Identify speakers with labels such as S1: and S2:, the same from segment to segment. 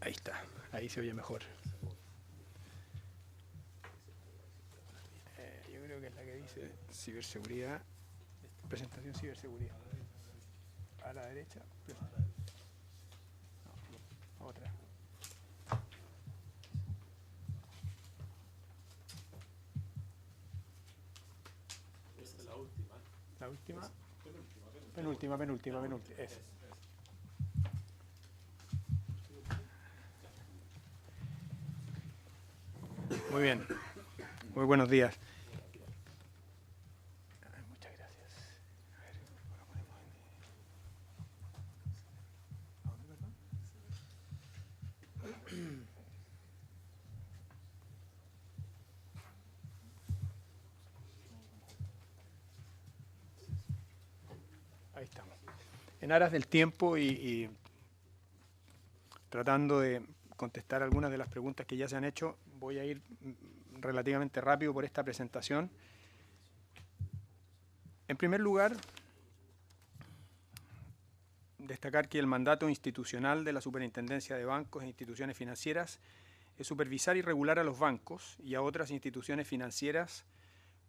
S1: Ahí está, ahí se oye mejor. Yo creo que es la que dice ciberseguridad, presentación ciberseguridad. A la derecha, no, otra.
S2: Esta es la última.
S1: La última. Penúltima. Esa. Muy bien. Muy buenos días. Muchas gracias. A ver, ahora ponemos ¿a dónde, perdón? Ahí estamos. En aras del tiempo y tratando de contestar algunas de las preguntas que ya se han hecho, voy a ir relativamente rápido por esta presentación. En primer lugar, destacar que el mandato institucional de la Superintendencia de Bancos e Instituciones Financieras es supervisar y regular a los bancos y a otras instituciones financieras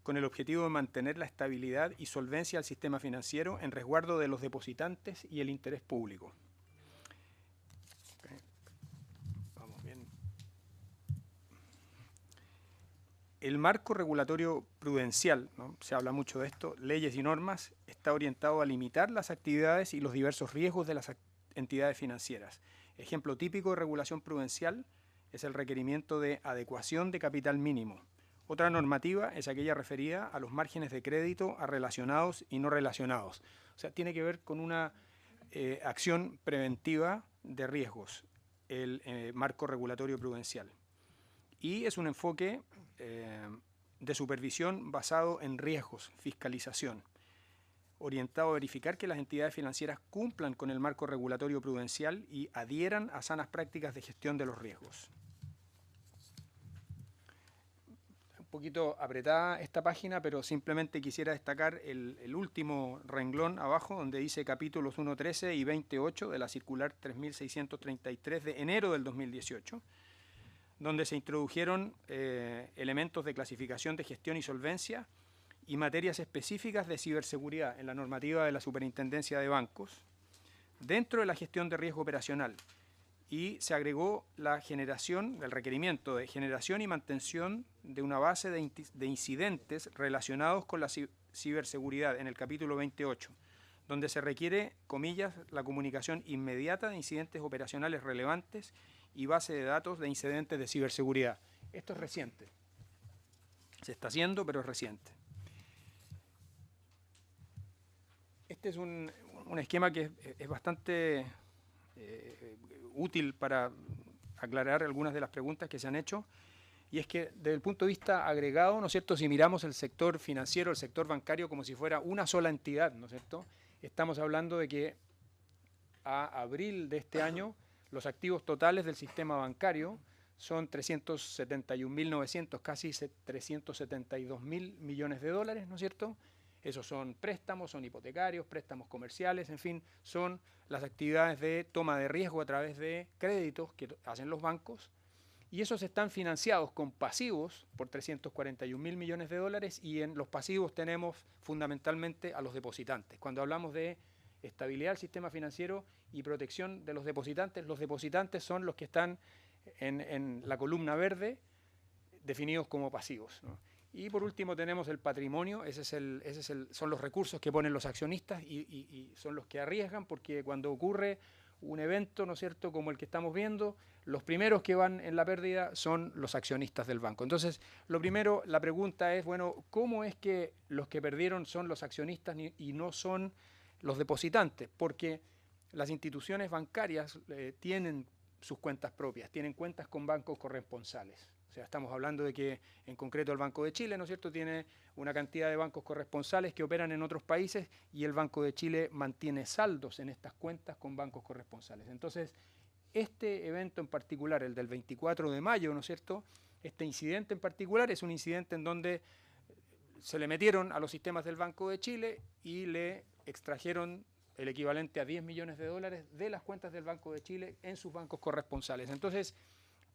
S1: con el objetivo de mantener la estabilidad y solvencia del sistema financiero en resguardo de los depositantes y el interés público. Okay. Vamos bien. El marco regulatorio prudencial, ¿no? Se habla mucho de esto, leyes y normas, está orientado a limitar las actividades y los diversos riesgos de las entidades financieras. Ejemplo típico de regulación prudencial es el requerimiento de adecuación de capital mínimo. Otra normativa es aquella referida a los márgenes de crédito a relacionados y no relacionados. O sea, tiene que ver con una acción preventiva de riesgos, el marco regulatorio prudencial. Y es un enfoque de supervisión basado en riesgos, fiscalización, orientado a verificar que las entidades financieras cumplan con el marco regulatorio prudencial y adhieran a sanas prácticas de gestión de los riesgos. Un poquito apretada esta página, pero simplemente quisiera destacar el último renglón abajo, donde dice capítulos 1.13 y 28 de la circular 3633 de enero del 2018, donde se introdujeron elementos de clasificación de gestión y solvencia y materias específicas de ciberseguridad en la normativa de la Superintendencia de Bancos, dentro de la gestión de riesgo operacional. Y se agregó la generación, el requerimiento de generación y mantención de una base de incidentes relacionados con la ciberseguridad en el capítulo 28, donde se requiere, comillas, la comunicación inmediata de incidentes operacionales relevantes y base de datos de incidentes de ciberseguridad. Esto es reciente. Se está haciendo, pero es reciente. Este es un esquema que es bastante útil para aclarar algunas de las preguntas que se han hecho, y es que desde el punto de vista agregado, ¿no es cierto?, si miramos el sector financiero, el sector bancario como si fuera una sola entidad, ¿no es cierto?, estamos hablando de que a abril de este año los activos totales del sistema bancario son 371.900, casi 372.000 millones de dólares, ¿no es cierto? Esos son préstamos, son hipotecarios, préstamos comerciales, en fin, son las actividades de toma de riesgo a través de créditos que hacen los bancos, y esos están financiados con pasivos por 341.000 millones de dólares, y en los pasivos tenemos fundamentalmente a los depositantes. Cuando hablamos de estabilidad del sistema financiero y protección de los depositantes son los que están en la columna verde, definidos como pasivos, ¿no? Y por último tenemos el patrimonio, son los recursos que ponen los accionistas y son los que arriesgan, porque cuando ocurre un evento, ¿no es cierto?, como el que estamos viendo, los primeros que van en la pérdida son los accionistas del banco. Entonces, lo primero, la pregunta es, bueno, ¿cómo es que los que perdieron son los accionistas y no son los depositantes? Porque las instituciones bancarias tienen sus cuentas propias, tienen cuentas con bancos corresponsales. O sea, estamos hablando de que en concreto el Banco de Chile, ¿no es cierto?, tiene una cantidad de bancos corresponsales que operan en otros países, y el Banco de Chile mantiene saldos en estas cuentas con bancos corresponsales. Entonces, este evento en particular, el del 24 de mayo, ¿no es cierto?, este incidente en particular es un incidente en donde se le metieron a los sistemas del Banco de Chile y le extrajeron el equivalente a 10 millones de dólares de las cuentas del Banco de Chile en sus bancos corresponsales. Entonces,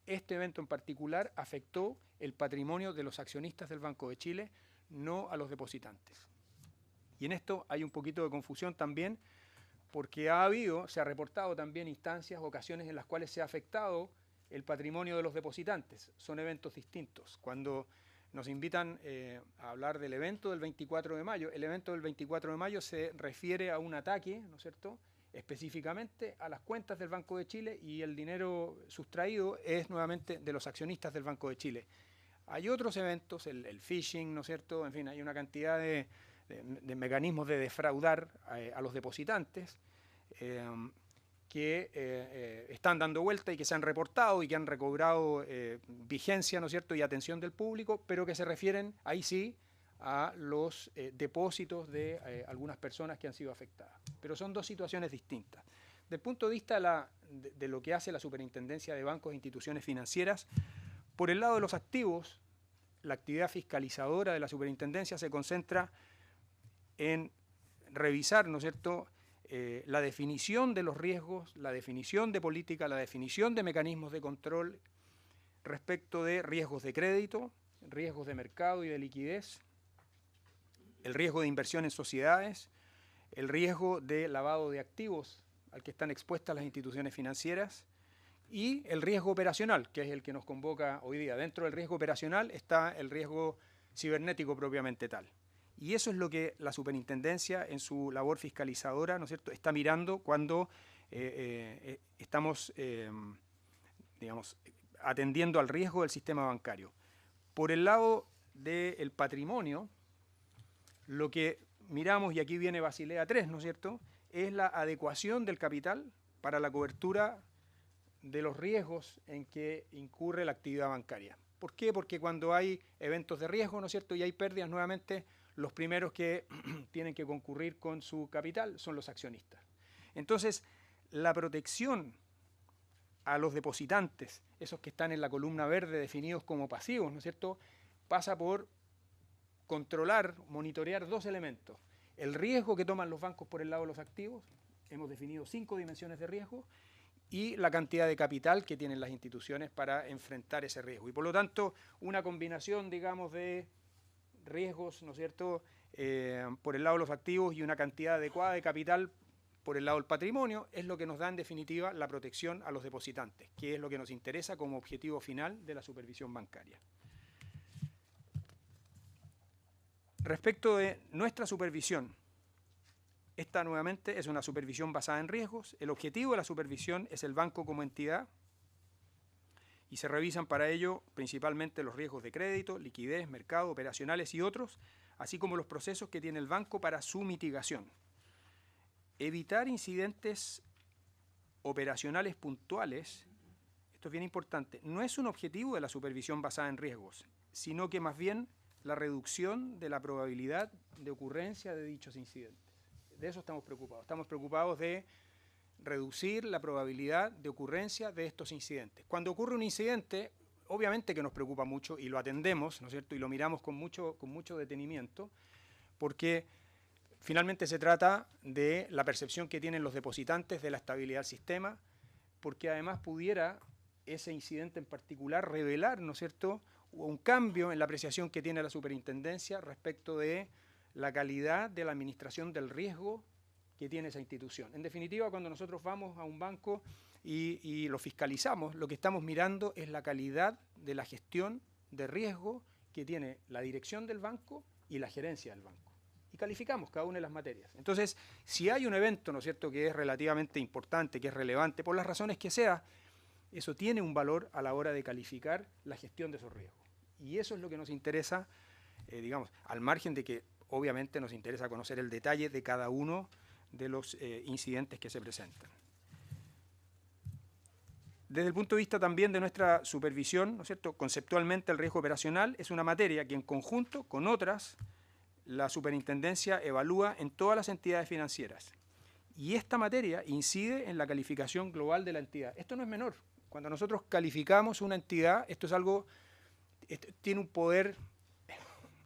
S1: este evento en particular afectó el patrimonio de los accionistas del Banco de Chile, no a los depositantes. Y en esto hay un poquito de confusión también, porque se ha reportado también instancias, ocasiones en las cuales se ha afectado el patrimonio de los depositantes. Son eventos distintos. Cuando nos invitan a hablar del evento del 24 de mayo, el evento del 24 de mayo se refiere a un ataque, ¿no es cierto?, específicamente a las cuentas del Banco de Chile, y el dinero sustraído es nuevamente de los accionistas del Banco de Chile. Hay otros eventos, el phishing, ¿no es cierto?, en fin, hay una cantidad de mecanismos de defraudar a los depositantes que están dando vuelta y que se han reportado y que han recobrado vigencia, ¿no es cierto?, y atención del público, pero que se refieren, ahí sí, a los depósitos de algunas personas que han sido afectadas. Pero son dos situaciones distintas. Desde el punto de vista de lo que hace la Superintendencia de Bancos e Instituciones Financieras, por el lado de los activos, la actividad fiscalizadora de la Superintendencia se concentra en revisar, ¿no es cierto?, la definición de los riesgos, la definición de política, la definición de mecanismos de control respecto de riesgos de crédito, riesgos de mercado y de liquidez, el riesgo de inversión en sociedades, el riesgo de lavado de activos al que están expuestas las instituciones financieras y el riesgo operacional, que es el que nos convoca hoy día. Dentro del riesgo operacional está el riesgo cibernético propiamente tal. Y eso es lo que la Superintendencia en su labor fiscalizadora, ¿no es cierto?, está mirando cuando estamos, digamos, atendiendo al riesgo del sistema bancario. Por el lado del patrimonio, lo que miramos, y aquí viene Basilea III, ¿no es cierto?, es la adecuación del capital para la cobertura de los riesgos en que incurre la actividad bancaria. ¿Por qué? Porque cuando hay eventos de riesgo, ¿no es cierto?, y hay pérdidas, nuevamente, los primeros que tienen que concurrir con su capital son los accionistas. Entonces, la protección a los depositantes, esos que están en la columna verde definidos como pasivos, ¿no es cierto?, pasa por controlar, monitorear dos elementos. El riesgo que toman los bancos por el lado de los activos, hemos definido 5 dimensiones de riesgo, y la cantidad de capital que tienen las instituciones para enfrentar ese riesgo. Y por lo tanto, una combinación, digamos, de riesgos, ¿no es cierto?, por el lado de los activos y una cantidad adecuada de capital por el lado del patrimonio es lo que nos da en definitiva la protección a los depositantes, que es lo que nos interesa como objetivo final de la supervisión bancaria. Respecto de nuestra supervisión, esta nuevamente es una supervisión basada en riesgos. El objetivo de la supervisión es el banco como entidad y se revisan para ello principalmente los riesgos de crédito, liquidez, mercado, operacionales y otros, así como los procesos que tiene el banco para su mitigación. Evitar incidentes operacionales puntuales, esto es bien importante, no es un objetivo de la supervisión basada en riesgos, sino que más bien la reducción de la probabilidad de ocurrencia de dichos incidentes. De eso estamos preocupados. Estamos preocupados de reducir la probabilidad de ocurrencia de estos incidentes. Cuando ocurre un incidente, obviamente que nos preocupa mucho y lo atendemos, ¿no es cierto?, y lo miramos con mucho detenimiento, porque finalmente se trata de la percepción que tienen los depositantes de la estabilidad del sistema, porque además pudiera ese incidente en particular revelar, ¿no es cierto?, un cambio en la apreciación que tiene la superintendencia respecto de la calidad de la administración del riesgo que tiene esa institución. En definitiva, cuando nosotros vamos a un banco y lo fiscalizamos, lo que estamos mirando es la calidad de la gestión de riesgo que tiene la dirección del banco y la gerencia del banco. Y calificamos cada una de las materias. Entonces, si hay un evento, ¿no es cierto?, que es relativamente importante, que es relevante, por las razones que sea, eso tiene un valor a la hora de calificar la gestión de esos riesgos. Y eso es lo que nos interesa, digamos, al margen de que obviamente nos interesa conocer el detalle de cada uno de los incidentes que se presentan. Desde el punto de vista también de nuestra supervisión, ¿no es cierto?, conceptualmente el riesgo operacional es una materia que en conjunto con otras la superintendencia evalúa en todas las entidades financieras. Y esta materia incide en la calificación global de la entidad. Esto no es menor. Cuando nosotros calificamos una entidad, esto es algo, tiene un poder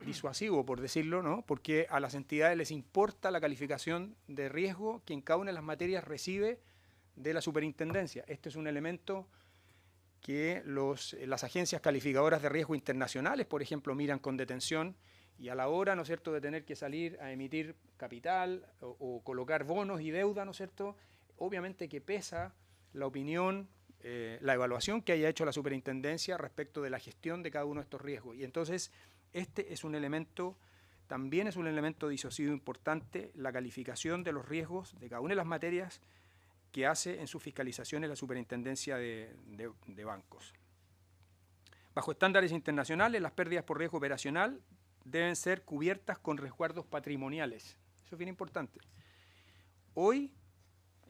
S1: disuasivo, por decirlo, ¿no? Porque a las entidades les importa la calificación de riesgo que en cada una de las materias recibe de la superintendencia. Este es un elemento que las agencias calificadoras de riesgo internacionales, por ejemplo, miran con detención, y a la hora, ¿no es cierto?, de tener que salir a emitir capital o colocar bonos y deuda, ¿no es cierto?, obviamente que pesa la opinión, la evaluación que haya hecho la superintendencia respecto de la gestión de cada uno de estos riesgos. Y entonces, este es un elemento, también es un elemento disuasivo importante, la calificación de los riesgos de cada una de las materias que hace en sus fiscalizaciones la superintendencia de bancos. Bajo estándares internacionales, las pérdidas por riesgo operacional deben ser cubiertas con resguardos patrimoniales. Eso es bien importante. Hoy,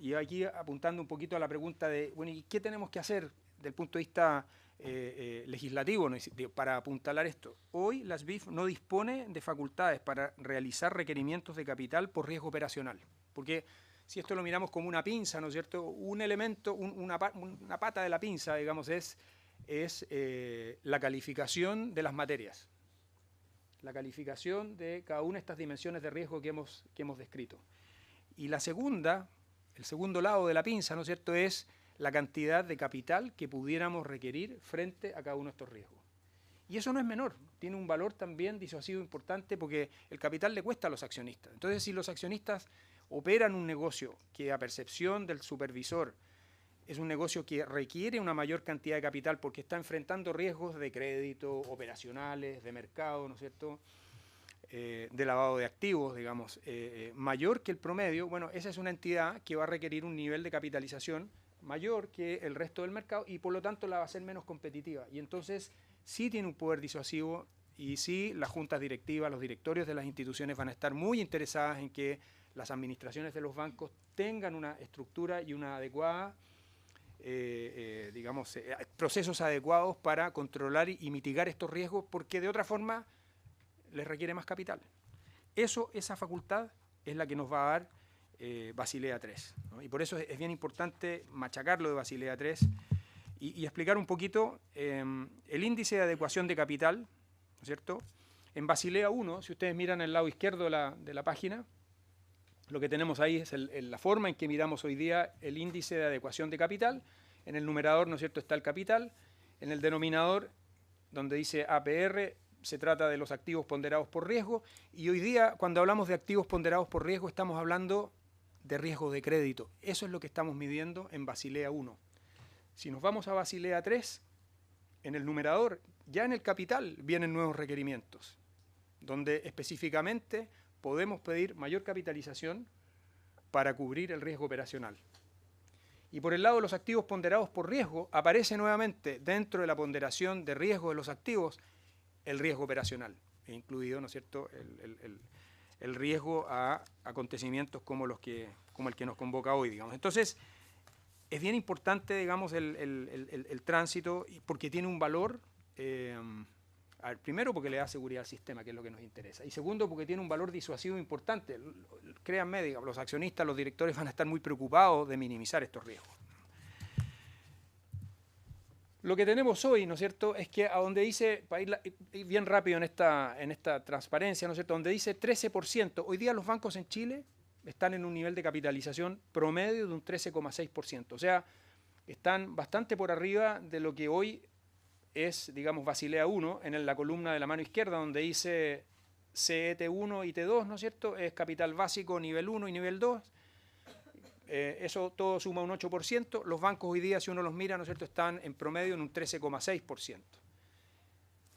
S1: y aquí apuntando un poquito a la pregunta de, bueno, ¿y qué tenemos que hacer desde el punto de vista legislativo para apuntalar esto? Hoy la SBIF no dispone de facultades para realizar requerimientos de capital por riesgo operacional, porque si esto lo miramos como una pinza, ¿no es cierto?, un elemento, una pata de la pinza, digamos, es la calificación de las materias, la calificación de cada una de estas dimensiones de riesgo que hemos descrito. Y la segunda, el segundo lado de la pinza, ¿no es cierto?, es la cantidad de capital que pudiéramos requerir frente a cada uno de estos riesgos. Y eso no es menor, tiene un valor también disuasivo importante porque el capital le cuesta a los accionistas. Entonces, si los accionistas operan un negocio que a percepción del supervisor es un negocio que requiere una mayor cantidad de capital porque está enfrentando riesgos de crédito, operacionales, de mercado, ¿no es cierto?, de lavado de activos, digamos, mayor que el promedio, bueno, esa es una entidad que va a requerir un nivel de capitalización mayor que el resto del mercado y por lo tanto la va a hacer menos competitiva. Y entonces sí tiene un poder disuasivo y sí las juntas directivas, los directorios de las instituciones van a estar muy interesadas en que las administraciones de los bancos tengan una estructura y una adecuada procesos adecuados para controlar y mitigar estos riesgos, porque de otra forma les requiere más capital. Esa facultad es la que nos va a dar Basilea III, ¿no? Y por eso es bien importante machacarlo de Basilea III y explicar un poquito el índice de adecuación de capital, ¿no es cierto? En Basilea I, si ustedes miran el lado izquierdo de la página, lo que tenemos ahí es la forma en que miramos hoy día el índice de adecuación de capital. En el numerador, ¿no es cierto?, está el capital. En el denominador, donde dice APR, se trata de los activos ponderados por riesgo. Y hoy día, cuando hablamos de activos ponderados por riesgo, estamos hablando de riesgo de crédito. Eso es lo que estamos midiendo en Basilea I. Si nos vamos a Basilea III, en el numerador, ya en el capital vienen nuevos requerimientos, donde específicamente podemos pedir mayor capitalización para cubrir el riesgo operacional. Y por el lado de los activos ponderados por riesgo, aparece nuevamente dentro de la ponderación de riesgo de los activos el riesgo operacional, incluido, ¿no es cierto?, el riesgo a acontecimientos como el que nos convoca hoy, digamos. Entonces, es bien importante, digamos, el tránsito, porque tiene un valor, primero porque le da seguridad al sistema, que es lo que nos interesa, y segundo porque tiene un valor disuasivo importante. Créanme, digamos, los accionistas, los directores van a estar muy preocupados de minimizar estos riesgos. Lo que tenemos hoy, ¿no es cierto?, es que a donde dice, para ir bien rápido en esta transparencia, ¿no es cierto?, donde dice 13%, hoy día los bancos en Chile están en un nivel de capitalización promedio de un 13,6%. O sea, están bastante por arriba de lo que hoy es, digamos, Basilea I, en la columna de la mano izquierda, donde dice CET1 y T2, ¿no es cierto?, es capital básico nivel 1 y nivel 2. Eso todo suma un 8%. Los bancos hoy día, si uno los mira, ¿no es cierto?, están en promedio en un 13,6%.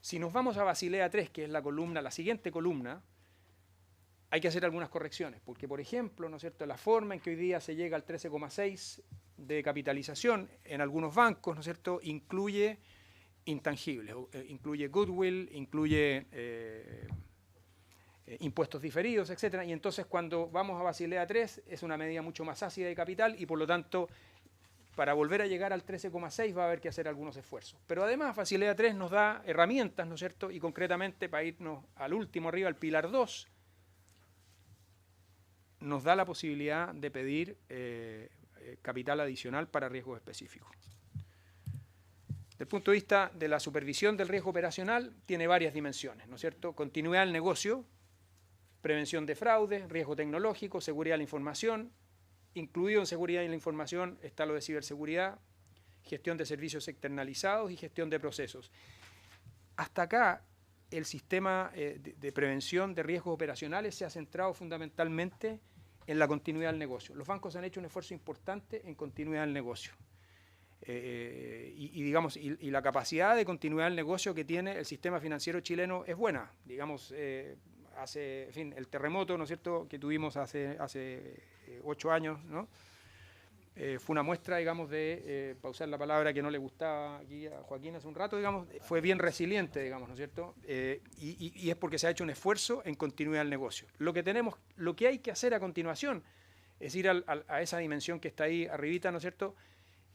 S1: Si nos vamos a Basilea III, que es la siguiente columna, hay que hacer algunas correcciones, porque, por ejemplo, ¿no es cierto?, la forma en que hoy día se llega al 13,6% de capitalización en algunos bancos, ¿no es cierto?, incluye intangibles, incluye goodwill, incluye impuestos diferidos, etcétera, y entonces cuando vamos a Basilea III es una medida mucho más ácida de capital y por lo tanto para volver a llegar al 13,6 va a haber que hacer algunos esfuerzos. Pero además Basilea III nos da herramientas, ¿no es cierto?, y concretamente para irnos al último arriba, al pilar 2, nos da la posibilidad de pedir capital adicional para riesgos específicos. Desde el punto de vista de la supervisión del riesgo operacional, tiene varias dimensiones, ¿no es cierto? Continuidad del negocio, prevención de fraude, riesgo tecnológico, seguridad de la información. Incluido en seguridad de la información está lo de ciberseguridad, gestión de servicios externalizados y gestión de procesos. Hasta acá, el sistema de prevención de riesgos operacionales se ha centrado fundamentalmente en la continuidad del negocio. Los bancos han hecho un esfuerzo importante en continuidad del negocio. Digamos, la capacidad de continuidad del negocio que tiene el sistema financiero chileno es buena. Digamos, en fin, el terremoto, ¿no es cierto?, que tuvimos hace 8 años, ¿no? Fue una muestra, digamos, para usar la palabra que no le gustaba aquí a Joaquín hace un rato, digamos, fue bien resiliente, digamos, ¿no es cierto? Y es porque se ha hecho un esfuerzo en continuidad del negocio. Lo que hay que hacer a continuación es ir a esa dimensión que está ahí arribita, ¿no es cierto?,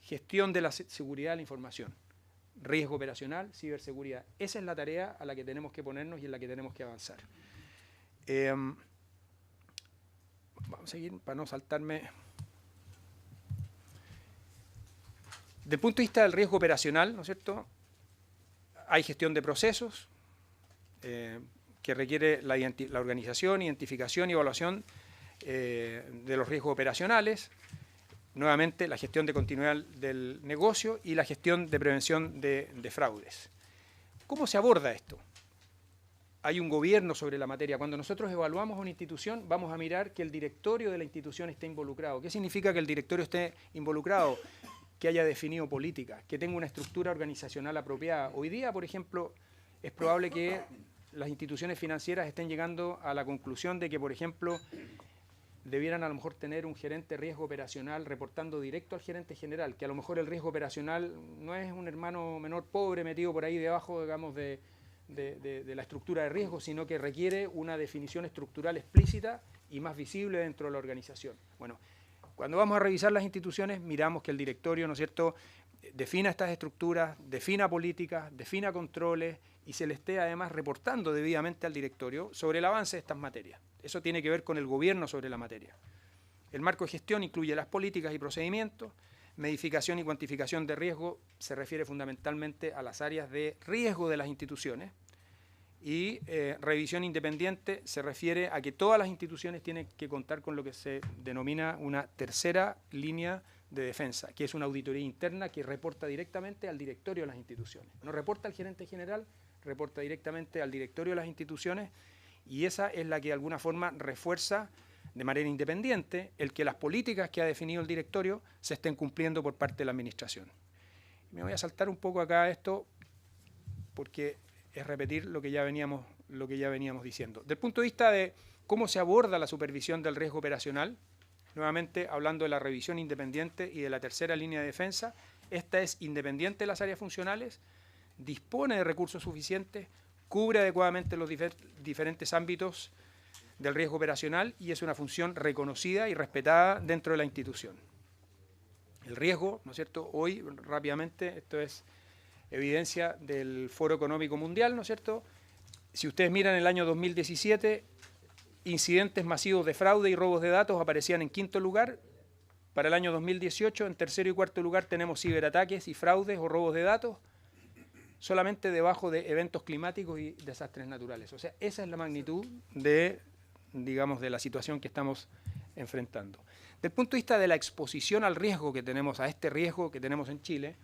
S1: gestión de la seguridad de la información, riesgo operacional, ciberseguridad. Esa es la tarea a la que tenemos que ponernos y en la que tenemos que avanzar. Vamos a seguir para no saltarme. Desde el punto de vista del riesgo operacional, ¿no es cierto?, hay gestión de procesos que requiere la organización, identificación y evaluación de los riesgos operacionales. Nuevamente, la gestión de continuidad del negocio y la gestión de prevención de fraudes. ¿Cómo se aborda esto? Hay un gobierno sobre la materia. Cuando nosotros evaluamos una institución, vamos a mirar que el directorio de la institución esté involucrado. ¿Qué significa que el directorio esté involucrado? Que haya definido políticas, que tenga una estructura organizacional apropiada. Hoy día, por ejemplo, es probable que las instituciones financieras estén llegando a la conclusión de que, por ejemplo, debieran a lo mejor tener un gerente de riesgo operacional reportando directo al gerente general, que a lo mejor el riesgo operacional no es un hermano menor pobre metido por ahí debajo, digamos, de la estructura de riesgo, sino que requiere una definición estructural explícita y más visible dentro de la organización. Bueno, cuando vamos a revisar las instituciones, miramos que el directorio, ¿no es cierto?, defina estas estructuras, defina políticas, defina controles y se le esté además reportando debidamente al directorio sobre el avance de estas materias. Eso tiene que ver con el gobierno sobre la materia. El marco de gestión incluye las políticas y procedimientos. Medificación y cuantificación de riesgo se refiere fundamentalmente a las áreas de riesgo de las instituciones. Y revisión independiente se refiere a que todas las instituciones tienen que contar con lo que se denomina una tercera línea de defensa, que es una auditoría interna que reporta directamente al directorio de las instituciones. No reporta al gerente general, reporta directamente al directorio de las instituciones, y esa es la que de alguna forma refuerza de manera independiente el que las políticas que ha definido el directorio se estén cumpliendo por parte de la administración. Me voy a saltar un poco acá esto porque es repetir lo que ya veníamos diciendo. Desde el punto de vista de cómo se aborda la supervisión del riesgo operacional, nuevamente hablando de la revisión independiente y de la tercera línea de defensa, esta es independiente de las áreas funcionales, dispone de recursos suficientes, cubre adecuadamente los diferentes ámbitos del riesgo operacional y es una función reconocida y respetada dentro de la institución. El riesgo, ¿no es cierto? Hoy, rápidamente, esto es evidencia del Foro Económico Mundial, ¿no es cierto? Si ustedes miran el año 2017, incidentes masivos de fraude y robos de datos aparecían en quinto lugar. Para el año 2018, en tercero y cuarto lugar tenemos ciberataques y fraudes o robos de datos, solamente debajo de eventos climáticos y desastres naturales. O sea, esa es la magnitud de, digamos, de la situación que estamos enfrentando. Desde el punto de vista de la exposición al riesgo que tenemos, a este riesgo que tenemos en Chile,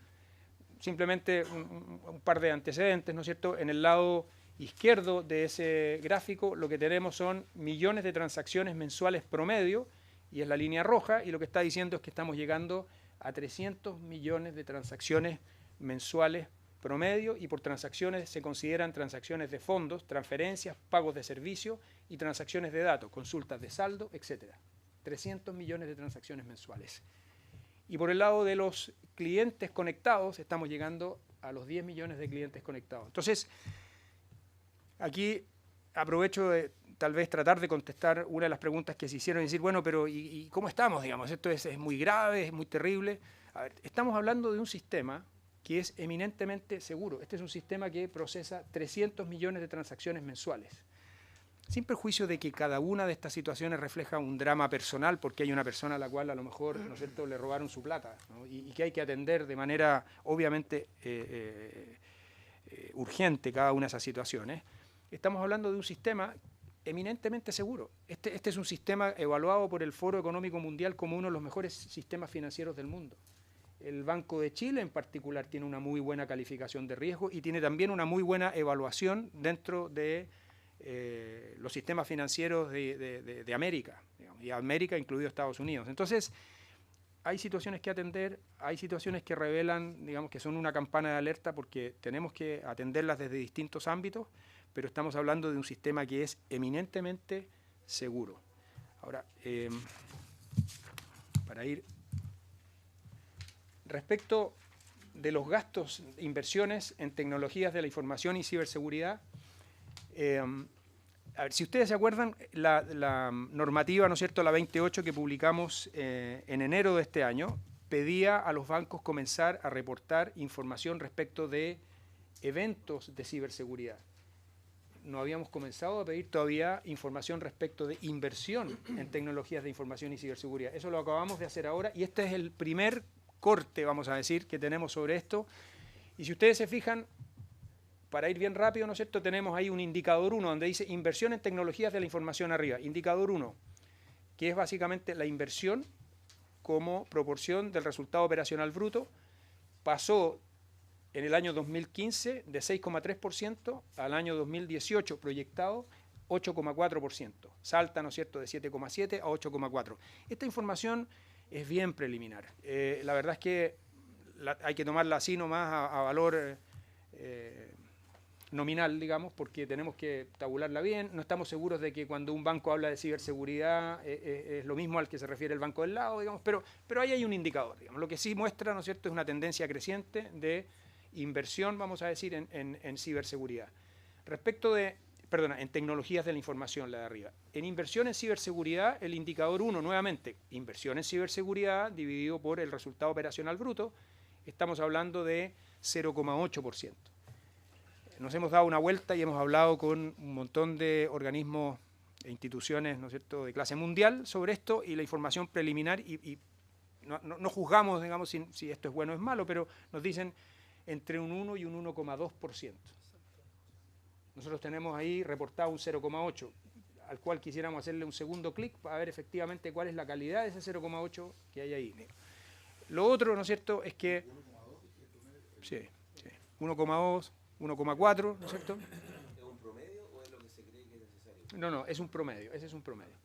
S1: simplemente un par de antecedentes, ¿no es cierto? En el lado izquierdo de ese gráfico lo que tenemos son millones de transacciones mensuales promedio, y es la línea roja, y lo que está diciendo es que estamos llegando a 300 millones de transacciones mensuales promedio, y por transacciones se consideran transacciones de fondos, transferencias, pagos de servicios y transacciones de datos, consultas de saldo, etc. 300 millones de transacciones mensuales. Y por el lado de los clientes conectados, estamos llegando a los 10 millones de clientes conectados. Entonces, aquí aprovecho de tal vez tratar de contestar una de las preguntas que se hicieron y decir, bueno, pero ¿y cómo estamos? Digamos, esto es muy grave, es muy terrible. A ver, estamos hablando de un sistema que es eminentemente seguro. Este es un sistema que procesa 300 millones de transacciones mensuales. sin perjuicio de que cada una de estas situaciones refleja un drama personal, porque hay una persona a la cual a lo mejor, ¿no es cierto?, le robaron su plata, ¿no? y que hay que atender de manera obviamente urgente cada una de esas situaciones. Estamos hablando de un sistema eminentemente seguro. Este es un sistema evaluado por el Foro Económico Mundial como uno de los mejores sistemas financieros del mundo. El Banco de Chile en particular tiene una muy buena calificación de riesgo y tiene también una muy buena evaluación dentro de los sistemas financieros de América, digamos, y América incluido Estados Unidos. Entonces, hay situaciones que atender, hay situaciones que revelan, digamos, que son una campana de alerta porque tenemos que atenderlas desde distintos ámbitos, pero estamos hablando de un sistema que es eminentemente seguro. Ahora, para ir... Respecto de los gastos, inversiones en tecnologías de la información y ciberseguridad, a ver, si ustedes se acuerdan, la normativa, ¿no es cierto?, la 28 que publicamos en enero de este año, pedía a los bancos comenzar a reportar información respecto de eventos de ciberseguridad. No habíamos comenzado a pedir todavía información respecto de inversión en tecnologías de información y ciberseguridad. Eso lo acabamos de hacer ahora y este es el primer corte, vamos a decir, que tenemos sobre esto. Y si ustedes se fijan, para ir bien rápido, ¿no es cierto?, tenemos ahí un indicador 1 donde dice inversión en tecnologías de la información arriba. Indicador 1, que es básicamente la inversión como proporción del resultado operacional bruto, pasó en el año 2015 de 6,3% al año 2018 proyectado 8,4%. Salta, ¿no es cierto?, de 7,7 a 8,4. Esta información es bien preliminar. La verdad es que hay que tomarla así nomás a valor nominal, digamos, porque tenemos que tabularla bien. No estamos seguros de que cuando un banco habla de ciberseguridad es lo mismo al que se refiere el banco del lado, digamos, pero ahí hay un indicador, digamos. Lo que sí muestra, ¿no es cierto?, es una tendencia creciente de inversión, vamos a decir, en ciberseguridad. Respecto de... Perdona, en tecnologías de la información, la de arriba. En inversión en ciberseguridad, el indicador 1, nuevamente, inversión en ciberseguridad dividido por el resultado operacional bruto, estamos hablando de 0,8%. Nos hemos dado una vuelta y hemos hablado con un montón de organismos e instituciones, ¿no es cierto?, de clase mundial sobre esto y la información preliminar, y no juzgamos, digamos, si esto es bueno o es malo, pero nos dicen entre un 1 y un 1,2%. Nosotros tenemos ahí reportado un 0,8, al cual quisiéramos hacerle un segundo clic para ver efectivamente cuál es la calidad de ese 0,8 que hay ahí. Lo otro, ¿no es cierto?, es que... Sí, 1,2, 1,4, ¿no es cierto?
S3: ¿Es un promedio o es lo que se cree que es necesario?
S1: No, es un promedio, ese es un promedio.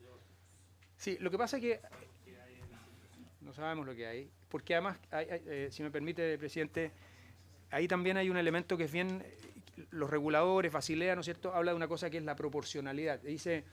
S1: Sí, lo que pasa es que no sabemos lo que hay, porque además, si me permite, presidente, ahí también hay un elemento que es bien... Los reguladores, Basilea, ¿no es cierto?, habla de una cosa que es la proporcionalidad. Dice,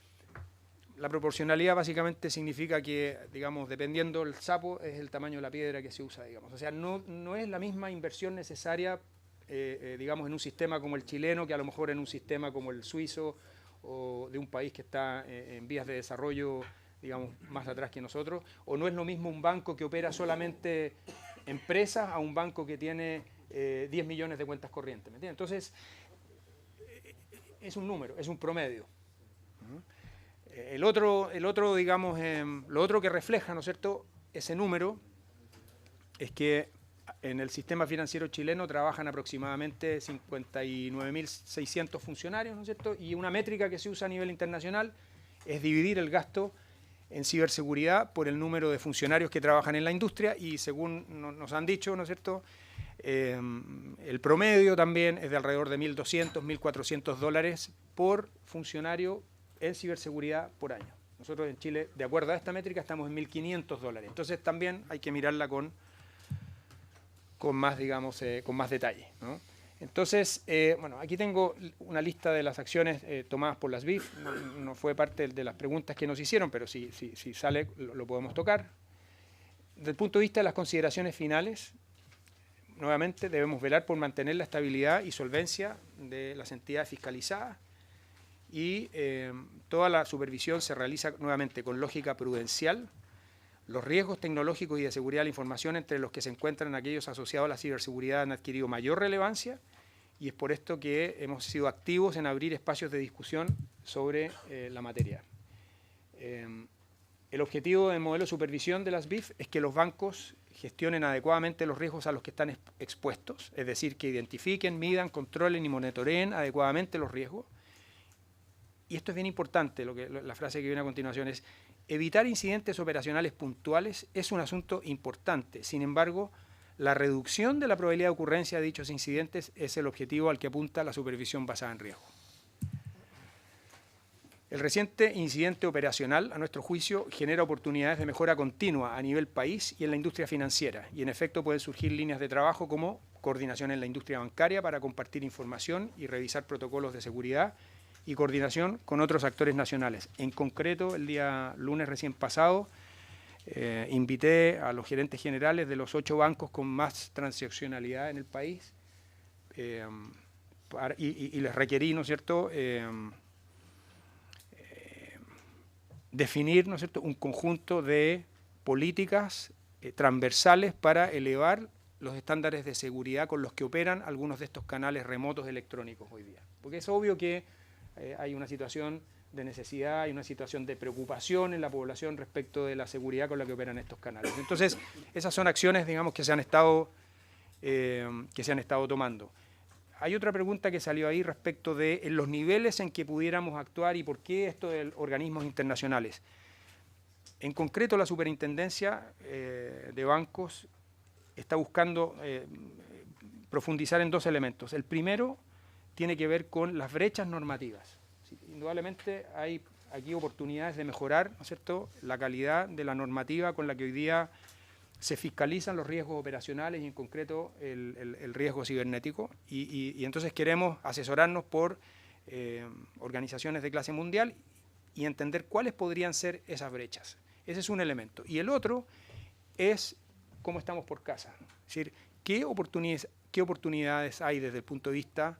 S1: la proporcionalidad básicamente significa que, digamos, dependiendo del sapo, es el tamaño de la piedra que se usa, digamos. O sea, no es la misma inversión necesaria, digamos, en un sistema como el chileno, que a lo mejor en un sistema como el suizo, o de un país que está en vías de desarrollo, digamos, más atrás que nosotros. O no es lo mismo un banco que opera solamente empresas a un banco que tiene 10 millones de cuentas corrientes, ¿me entiendes? Entonces, es un número, es un promedio. El otro, digamos, lo otro que refleja, ¿no es cierto?, ese número es que en el sistema financiero chileno trabajan aproximadamente 59.600 funcionarios, ¿no es cierto?, y una métrica que se usa a nivel internacional es dividir el gasto en ciberseguridad por el número de funcionarios que trabajan en la industria y según nos han dicho, ¿no es cierto?, el promedio también es de alrededor de $1.200, $1.400 por funcionario en ciberseguridad por año. Nosotros en Chile, de acuerdo a esta métrica, estamos en $1.500. Entonces también hay que mirarla con más, digamos, con más detalle, ¿no? Entonces, bueno, aquí tengo una lista de las acciones tomadas por las BIF. No fue parte de las preguntas que nos hicieron, pero si sale lo podemos tocar. Desde el punto de vista de las consideraciones finales, nuevamente debemos velar por mantener la estabilidad y solvencia de las entidades fiscalizadas y toda la supervisión se realiza nuevamente con lógica prudencial. Los riesgos tecnológicos y de seguridad de la información entre los que se encuentran aquellos asociados a la ciberseguridad han adquirido mayor relevancia y es por esto que hemos sido activos en abrir espacios de discusión sobre la materia. El objetivo del modelo de supervisión de las BIF es que los bancos gestionen adecuadamente los riesgos a los que están expuestos, es decir, que identifiquen, midan, controlen y monitoreen adecuadamente los riesgos. Y esto es bien importante, la frase que viene a continuación es: evitar incidentes operacionales puntuales es un asunto importante. Sin embargo, la reducción de la probabilidad de ocurrencia de dichos incidentes es el objetivo al que apunta la supervisión basada en riesgo. El reciente incidente operacional, a nuestro juicio, genera oportunidades de mejora continua a nivel país y en la industria financiera, y en efecto pueden surgir líneas de trabajo como coordinación en la industria bancaria para compartir información y revisar protocolos de seguridad, y coordinación con otros actores nacionales. En concreto, el día lunes recién pasado, invité a los gerentes generales de los 8 bancos con más transaccionalidad en el país y les requerí, ¿no es cierto?, definir, ¿no es cierto?, un conjunto de políticas transversales para elevar los estándares de seguridad con los que operan algunos de estos canales remotos electrónicos hoy día. Porque es obvio que hay una situación de necesidad, hay una situación de preocupación en la población respecto de la seguridad con la que operan estos canales. Entonces, esas son acciones, digamos, que se han estado tomando. Hay otra pregunta que salió ahí respecto de los niveles en que pudiéramos actuar y por qué esto de organismos internacionales. En concreto, la Superintendencia de Bancos está buscando profundizar en 2 elementos. El primero tiene que ver con las brechas normativas. Sí, indudablemente hay aquí oportunidades de mejorar, ¿no es cierto?, la calidad de la normativa con la que hoy día se fiscalizan los riesgos operacionales y en concreto el riesgo cibernético, y entonces queremos asesorarnos por organizaciones de clase mundial y entender cuáles podrían ser esas brechas. Ese es un elemento. Y el otro es cómo estamos por casa. Es decir, qué oportunidades hay desde el punto de vista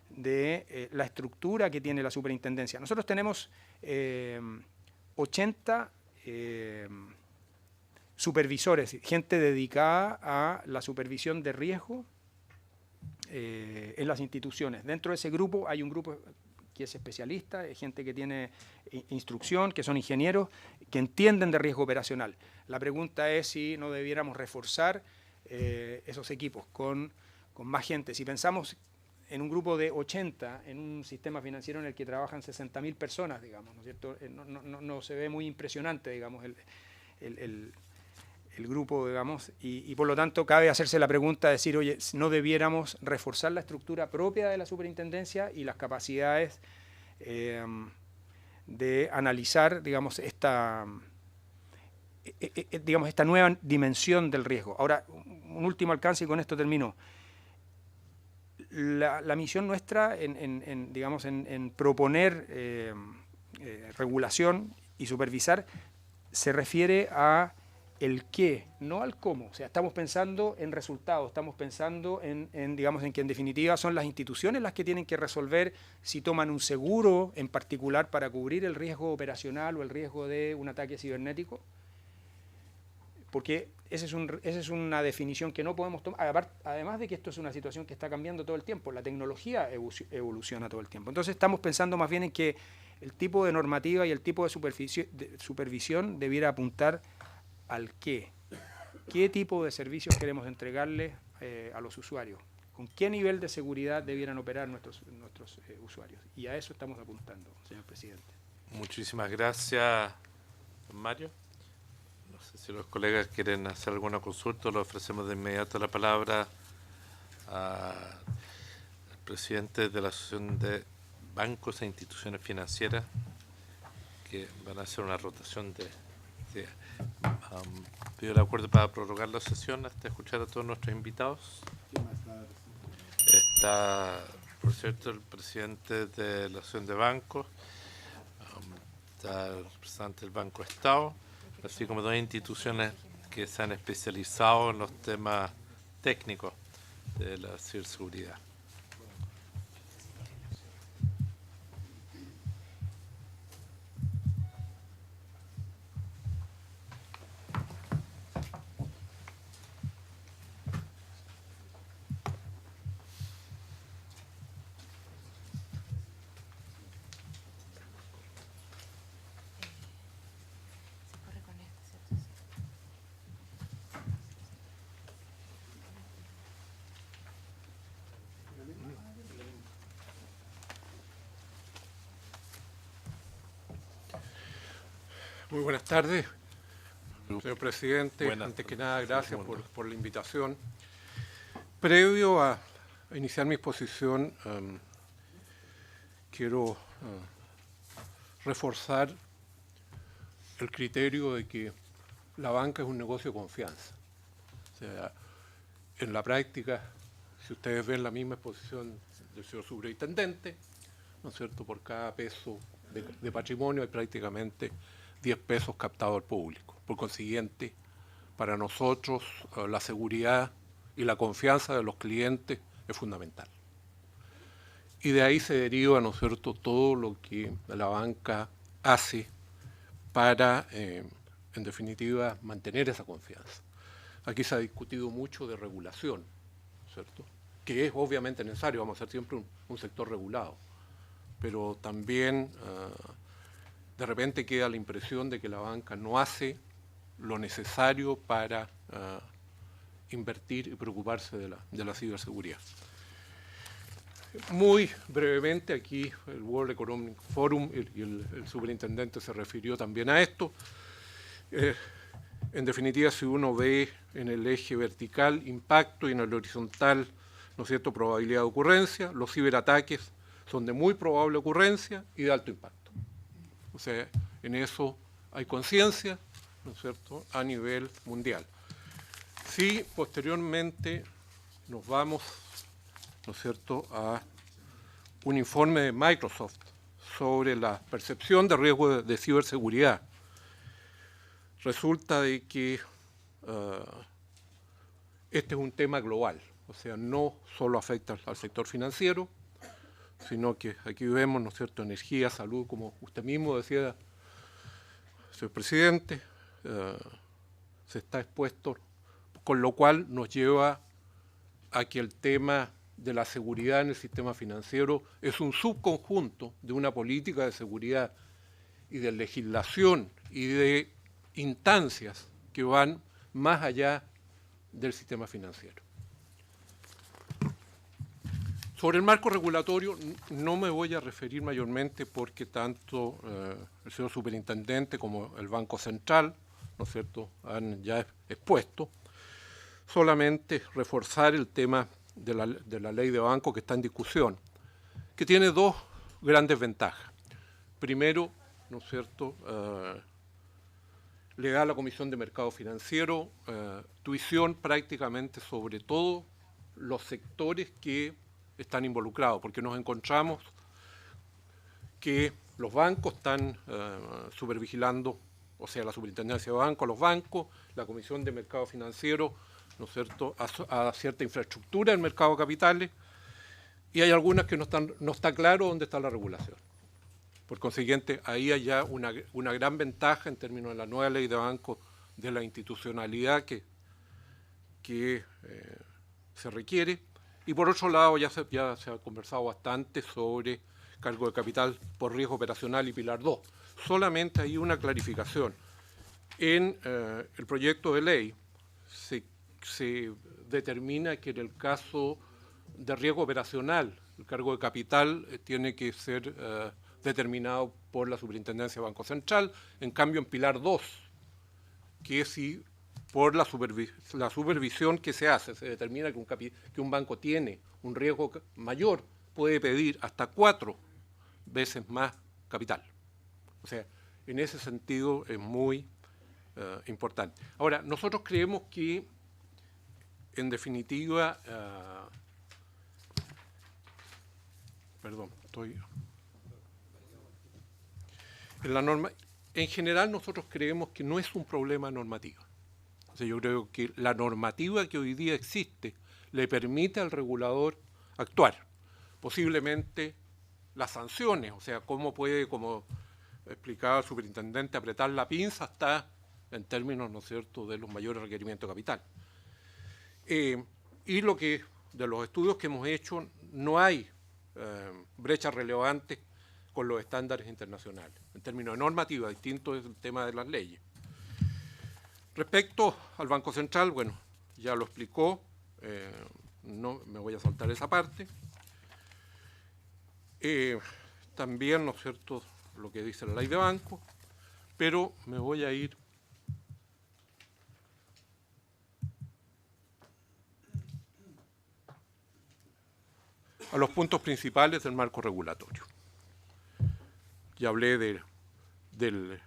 S1: de la estructura que tiene la superintendencia. Nosotros tenemos 80 supervisores, gente dedicada a la supervisión de riesgo en las instituciones. Dentro de ese grupo hay un grupo que es especialista, gente que tiene instrucción, que son ingenieros, que entienden de riesgo operacional. La pregunta es si no debiéramos reforzar esos equipos con más gente. Si pensamos en un grupo de 80, en un sistema financiero en el que trabajan 60.000 personas, digamos, ¿no es cierto?, no se ve muy impresionante, digamos, el grupo, digamos, y por lo tanto cabe hacerse la pregunta de decir, oye, ¿no debiéramos reforzar la estructura propia de la superintendencia y las capacidades de analizar, digamos, esta nueva dimensión del riesgo? Ahora, un último alcance y con esto termino. La misión nuestra en proponer regulación y supervisar se refiere a el qué, no al cómo. O sea, estamos pensando en resultados, estamos pensando en que en definitiva son las instituciones las que tienen que resolver si toman un seguro en particular para cubrir el riesgo operacional o el riesgo de un ataque cibernético. Porque esa es una definición que no podemos tomar, además de que esto es una situación que está cambiando todo el tiempo, la tecnología evoluciona todo el tiempo. Entonces estamos pensando más bien en que el tipo de normativa y el tipo de supervisión debiera apuntar al qué tipo de servicios queremos entregarle a los usuarios, con qué nivel de seguridad debieran operar nuestros usuarios. Y a eso estamos apuntando, señor presidente.
S2: Muchísimas gracias, Mario. No sé si los colegas quieren hacer alguna consulta, le ofrecemos de inmediato la palabra al presidente de la Asociación de Bancos e Instituciones Financieras, que van a hacer una rotación de pido el acuerdo para prorrogar la sesión hasta escuchar a todos nuestros invitados. Está, por cierto, el presidente de la Asociación de Bancos, está el representante del Banco Estado, así como 2 instituciones que se han especializado en los temas técnicos de la ciberseguridad.
S4: Muy buenas tardes, señor presidente.
S2: Buenas
S4: Antes que
S2: tardes.
S4: nada, gracias
S2: Segundo.
S4: por la invitación. Previo a iniciar mi exposición, quiero reforzar el criterio de que la banca es un negocio de confianza. O sea, en la práctica, si ustedes ven la misma exposición del señor superintendente, ¿no es cierto?, por cada peso de patrimonio hay prácticamente 10 pesos captados al público. Por consiguiente, para nosotros la seguridad y la confianza de los clientes es fundamental. Y de ahí se deriva, ¿no es cierto?, todo lo que la banca hace para, en definitiva, mantener esa confianza. Aquí se ha discutido mucho de regulación, ¿cierto?, que es obviamente necesario, vamos a ser siempre un sector regulado, pero también de repente queda la impresión de que la banca no hace lo necesario para invertir y preocuparse de la ciberseguridad. Muy brevemente, aquí el World Economic Forum y el superintendente se refirió también a esto. En definitiva, si uno ve en el eje vertical impacto y en el horizontal, ¿no es cierto?, probabilidad de ocurrencia, los ciberataques son de muy probable ocurrencia y de alto impacto. O sea, en eso hay conciencia, ¿no es cierto?, a nivel mundial. Si posteriormente nos vamos, ¿no es cierto?, a un informe de Microsoft sobre la percepción de riesgo de ciberseguridad, resulta de que este es un tema global, o sea, no solo afecta al sector financiero, sino que aquí vemos, ¿no es cierto?, energía, salud, como usted mismo decía, señor presidente, se está expuesto, con lo cual nos lleva a que el tema de la seguridad en el sistema financiero es un subconjunto de una política de seguridad y de legislación y de instancias que van más allá del sistema financiero. Sobre el marco regulatorio no me voy a referir mayormente porque tanto el señor superintendente como el Banco Central, ¿no es cierto?, han ya expuesto, solamente reforzar el tema de la ley de banco que está en discusión, que tiene dos grandes ventajas. Primero, ¿no es cierto?, le da a la Comisión de Mercado Financiero tuición prácticamente sobre todos los sectores que están involucrados, porque nos encontramos que los bancos están supervigilando, o sea, la superintendencia de bancos, los bancos, la Comisión de Mercado Financiero, ¿no es cierto?, a cierta infraestructura del mercado de capitales, y hay algunas que no está claro dónde está la regulación. Por consiguiente, ahí hay ya una gran ventaja en términos de la nueva ley de bancos, de la institucionalidad que se requiere. Y por otro lado, ya se ha conversado bastante sobre cargo de capital por riesgo operacional y Pilar 2. Solamente hay una clarificación. En el proyecto de ley se determina que en el caso de riesgo operacional, el cargo de capital tiene que ser determinado por la Superintendencia de Banco Central. En cambio, en Pilar 2, que si por la supervisión que se hace, se determina que un banco tiene un riesgo mayor, puede pedir hasta 4 veces más capital. O sea, en ese sentido es muy importante. Ahora, nosotros creemos que, en definitiva, en la norma, en general nosotros creemos que no es un problema normativo. O sea, yo creo que la normativa que hoy día existe le permite al regulador actuar. Posiblemente las sanciones, o sea, cómo puede, como explicaba el superintendente, apretar la pinza está en términos, ¿no es cierto?, de los mayores requerimientos de capital. Y lo que, de los estudios que hemos hecho, no hay brechas relevantes con los estándares internacionales. En términos de normativa, distinto es el tema de las leyes. Respecto al Banco Central, bueno, ya lo explicó, no me voy a saltar esa parte. También, ¿no es cierto?, lo que dice la ley de banco. pero me voy a ir a los puntos principales del marco regulatorio. Ya hablé del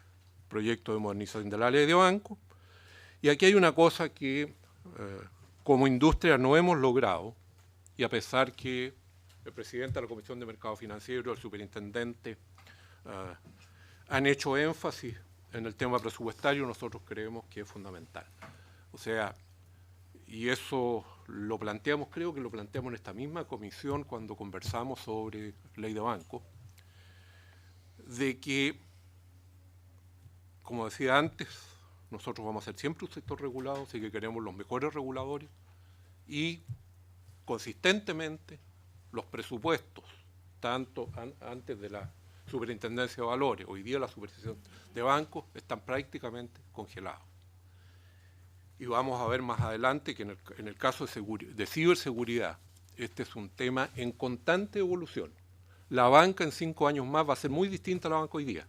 S4: proyecto de modernización de la ley de banco, y aquí hay una cosa que como industria no hemos logrado, y a pesar que el presidente de la Comisión de Mercado Financiero, el superintendente, han hecho énfasis en el tema presupuestario, nosotros creemos que es fundamental. O sea, y eso lo planteamos, creo que lo planteamos en esta misma comisión cuando conversamos sobre ley de banco, de que, como decía antes, nosotros vamos a ser siempre un sector regulado, así que queremos los mejores reguladores y consistentemente los presupuestos, tanto antes de la Superintendencia de Valores, hoy día la Supervisión de Bancos, están prácticamente congelados. Y vamos a ver más adelante que en el caso de ciberseguridad, este es un tema en constante evolución. La banca en 5 años más va a ser muy distinta a la banca hoy día.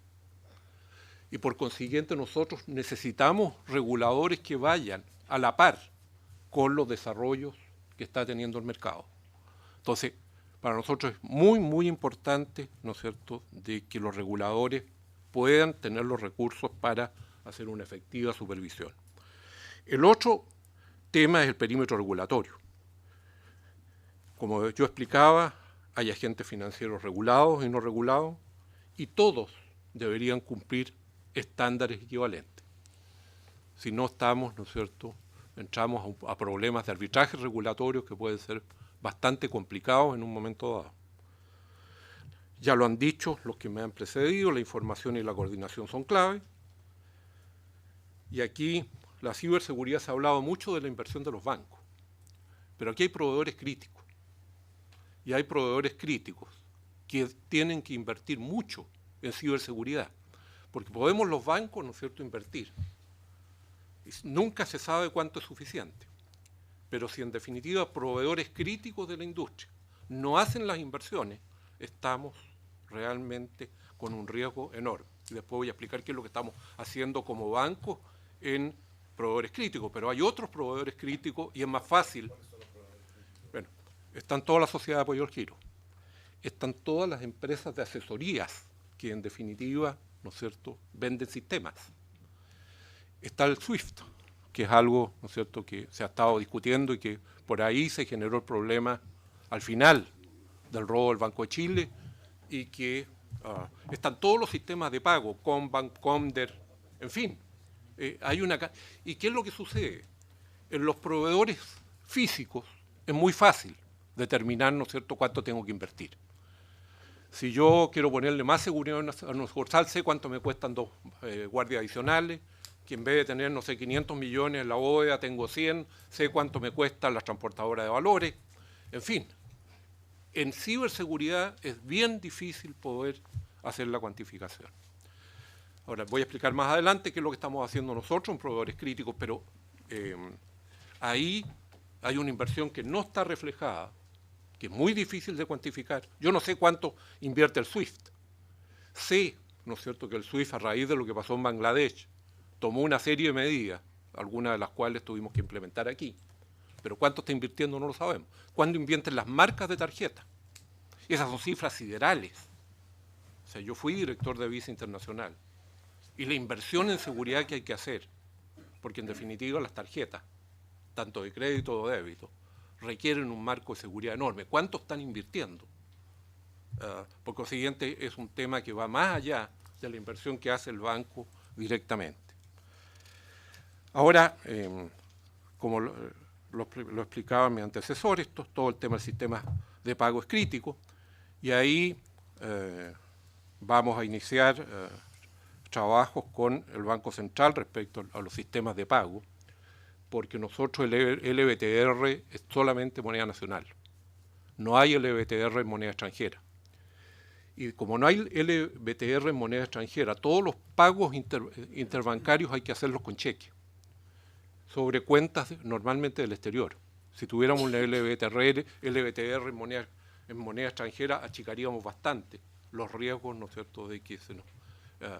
S4: Y por consiguiente nosotros necesitamos reguladores que vayan a la par con los desarrollos que está teniendo el mercado. Entonces, para nosotros es muy, muy importante, ¿no es cierto?, de que los reguladores puedan tener los recursos para hacer una efectiva supervisión. El otro tema es el perímetro regulatorio. Como yo explicaba, hay agentes financieros regulados y no regulados, y todos deberían cumplir estándares equivalentes. Si no estamos, ¿no es cierto?, entramos a problemas de arbitraje regulatorios que pueden ser bastante complicados en un momento dado. Ya lo han dicho los que me han precedido, la información y la coordinación son clave. Y aquí la ciberseguridad se ha hablado mucho de la inversión de los bancos, pero aquí hay proveedores críticos. Y hay proveedores críticos que tienen que invertir mucho en ciberseguridad, porque podemos los bancos, ¿no es cierto?, invertir. Nunca se sabe cuánto es suficiente. Pero si en definitiva proveedores críticos de la industria no hacen las inversiones, estamos realmente con un riesgo enorme. Y después voy a explicar qué es lo que estamos haciendo como banco en proveedores críticos. Pero hay otros proveedores críticos y es más fácil. Bueno, están todas las sociedades de apoyo al giro. Están todas las empresas de asesorías que en definitiva, ¿no es cierto?, venden sistemas. Está el SWIFT, que es algo, ¿no es cierto?, que se ha estado discutiendo y que por ahí se generó el problema al final del robo del Banco de Chile, y que están todos los sistemas de pago, Combank, Comder, en fin. ¿Y qué es lo que sucede? En los proveedores físicos es muy fácil determinar, ¿no es cierto?, cuánto tengo que invertir. Si yo quiero ponerle más seguridad a una sucursal, sé cuánto me cuestan 2 guardias adicionales, que en vez de tener, no sé, 500 millones en la bóveda, tengo 100, sé cuánto me cuesta la transportadora de valores, en fin. En ciberseguridad es bien difícil poder hacer la cuantificación. Ahora, voy a explicar más adelante qué es lo que estamos haciendo nosotros en proveedores críticos, pero ahí hay una inversión que no está reflejada, que es muy difícil de cuantificar. Yo no sé cuánto invierte el SWIFT. Sé, ¿no es cierto?, que el SWIFT, a raíz de lo que pasó en Bangladesh, tomó una serie de medidas, algunas de las cuales tuvimos que implementar aquí. Pero cuánto está invirtiendo no lo sabemos. ¿Cuánto invierten las marcas de tarjeta? Esas son cifras siderales. O sea, yo fui director de Visa Internacional. Y la inversión en seguridad que hay que hacer, porque en definitiva las tarjetas, tanto de crédito o de débito, requieren un marco de seguridad enorme. ¿Cuánto están invirtiendo? Por consiguiente, es un tema que va más allá de la inversión que hace el banco directamente. Ahora, como lo explicaban mis antecesores, todo el tema del sistema de pago es crítico, y ahí vamos a iniciar trabajos con el Banco Central respecto a los sistemas de pago, porque nosotros el LBTR es solamente moneda nacional, no hay LBTR en moneda extranjera. Y como no hay LBTR en moneda extranjera, todos los pagos interbancarios hay que hacerlos con cheque, sobre cuentas normalmente del exterior. Si tuviéramos un LBTR en moneda extranjera, achicaríamos bastante los riesgos, ¿no es cierto?, de que se nos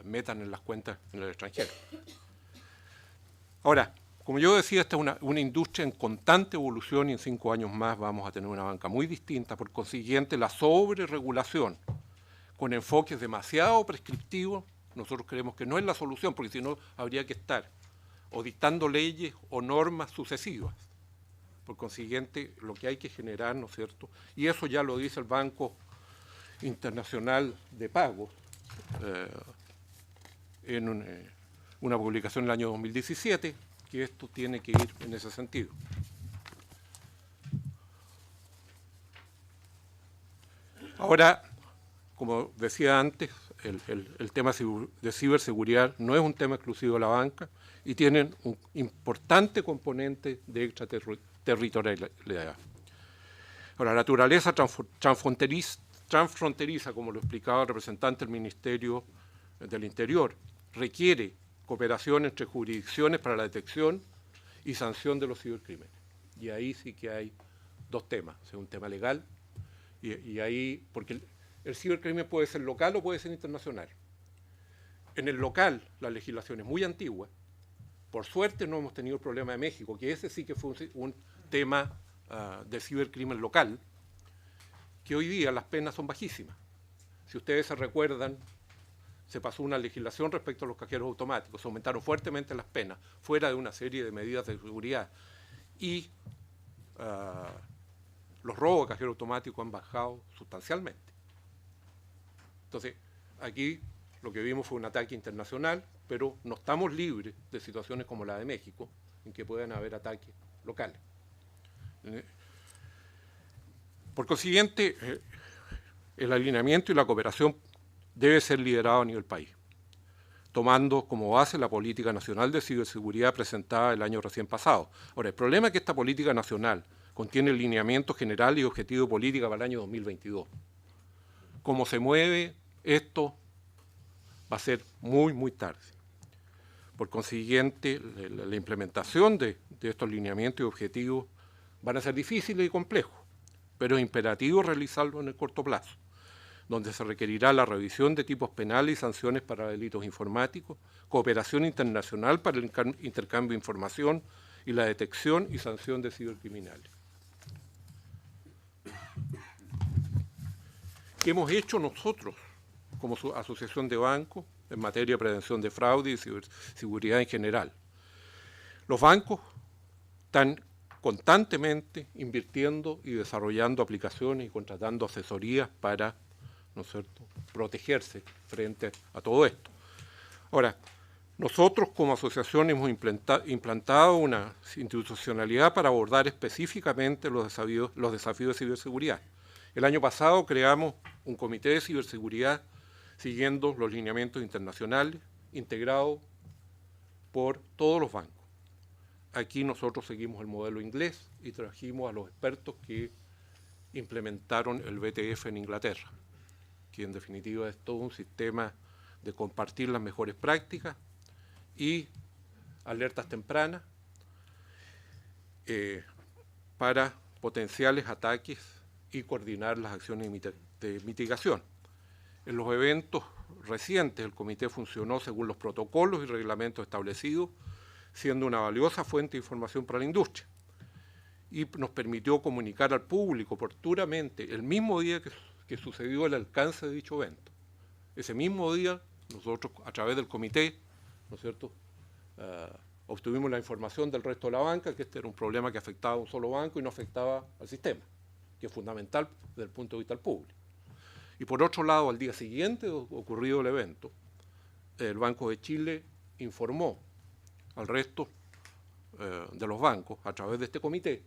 S4: metan en las cuentas en el extranjero. Ahora, como yo decía, esta es una industria en constante evolución y en 5 años más vamos a tener una banca muy distinta. Por consiguiente, la sobreregulación con enfoques demasiado prescriptivos, nosotros creemos que no es la solución, porque si no habría que estar o dictando leyes o normas sucesivas. Por consiguiente, lo que hay que generar, ¿no es cierto? Y eso ya lo dice el Banco Internacional de Pagos en una publicación del año 2017, que esto tiene que ir en ese sentido. Ahora, como decía antes, el tema de ciberseguridad no es un tema exclusivo de la banca y tienen un importante componente de extraterritorialidad. Ahora, la naturaleza transfronteriza, como lo explicaba el representante del Ministerio del Interior, requiere cooperación entre jurisdicciones para la detección y sanción de los cibercrímenes. Y ahí sí que hay dos temas, o sea, un tema legal y ahí, porque el cibercrimen puede ser local o puede ser internacional. En el local la legislación es muy antigua. Por suerte no hemos tenido el problema de México, que ese sí que fue un tema de cibercrimen local, que hoy día las penas son bajísimas. Si ustedes se recuerdan, se pasó una legislación respecto a los cajeros automáticos, se aumentaron fuertemente las penas, fuera de una serie de medidas de seguridad, y los robos de cajeros automáticos han bajado sustancialmente. Entonces, aquí lo que vimos fue un ataque internacional, pero no estamos libres de situaciones como la de México, en que puedan haber ataques locales. Por consiguiente, el alineamiento y la cooperación debe ser liderado a nivel país, tomando como base la política nacional de ciberseguridad presentada el año recién pasado. Ahora, el problema es que esta política nacional contiene lineamientos generales y objetivos de política para el año 2022. Como se mueve esto, va a ser muy, muy tarde. Por consiguiente, la implementación de estos lineamientos y objetivos van a ser difíciles y complejos, pero es imperativo realizarlo en el corto plazo, donde se requerirá la revisión de tipos penales y sanciones para delitos informáticos, cooperación internacional para el intercambio de información y la detección y sanción de cibercriminales. ¿Qué hemos hecho nosotros como asociación de bancos en materia de prevención de fraude y ciberseguridad en general? Los bancos están constantemente invirtiendo y desarrollando aplicaciones y contratando asesorías para, ¿no es cierto?, protegerse frente a todo esto. Ahora, nosotros como asociación hemos implantado una institucionalidad para abordar específicamente los desafíos de ciberseguridad. El año pasado creamos un comité de ciberseguridad siguiendo los lineamientos internacionales, integrado por todos los bancos. Aquí nosotros seguimos el modelo inglés y trajimos a los expertos que implementaron el BTF en Inglaterra, que en definitiva es todo un sistema de compartir las mejores prácticas y alertas tempranas para potenciales ataques y coordinar las acciones de mitigación. En los eventos recientes el comité funcionó según los protocolos y reglamentos establecidos, siendo una valiosa fuente de información para la industria, y nos permitió comunicar al público oportunamente el mismo día que sucedió el alcance de dicho evento. Ese mismo día nosotros, a través del comité, ¿no es cierto?, obtuvimos la información del resto de la banca, que este era un problema que afectaba a un solo banco y no afectaba al sistema, que es fundamental desde el punto de vista del público. Y por otro lado, al día siguiente de ocurrido el evento, el Banco de Chile informó al resto de los bancos, a través de este comité,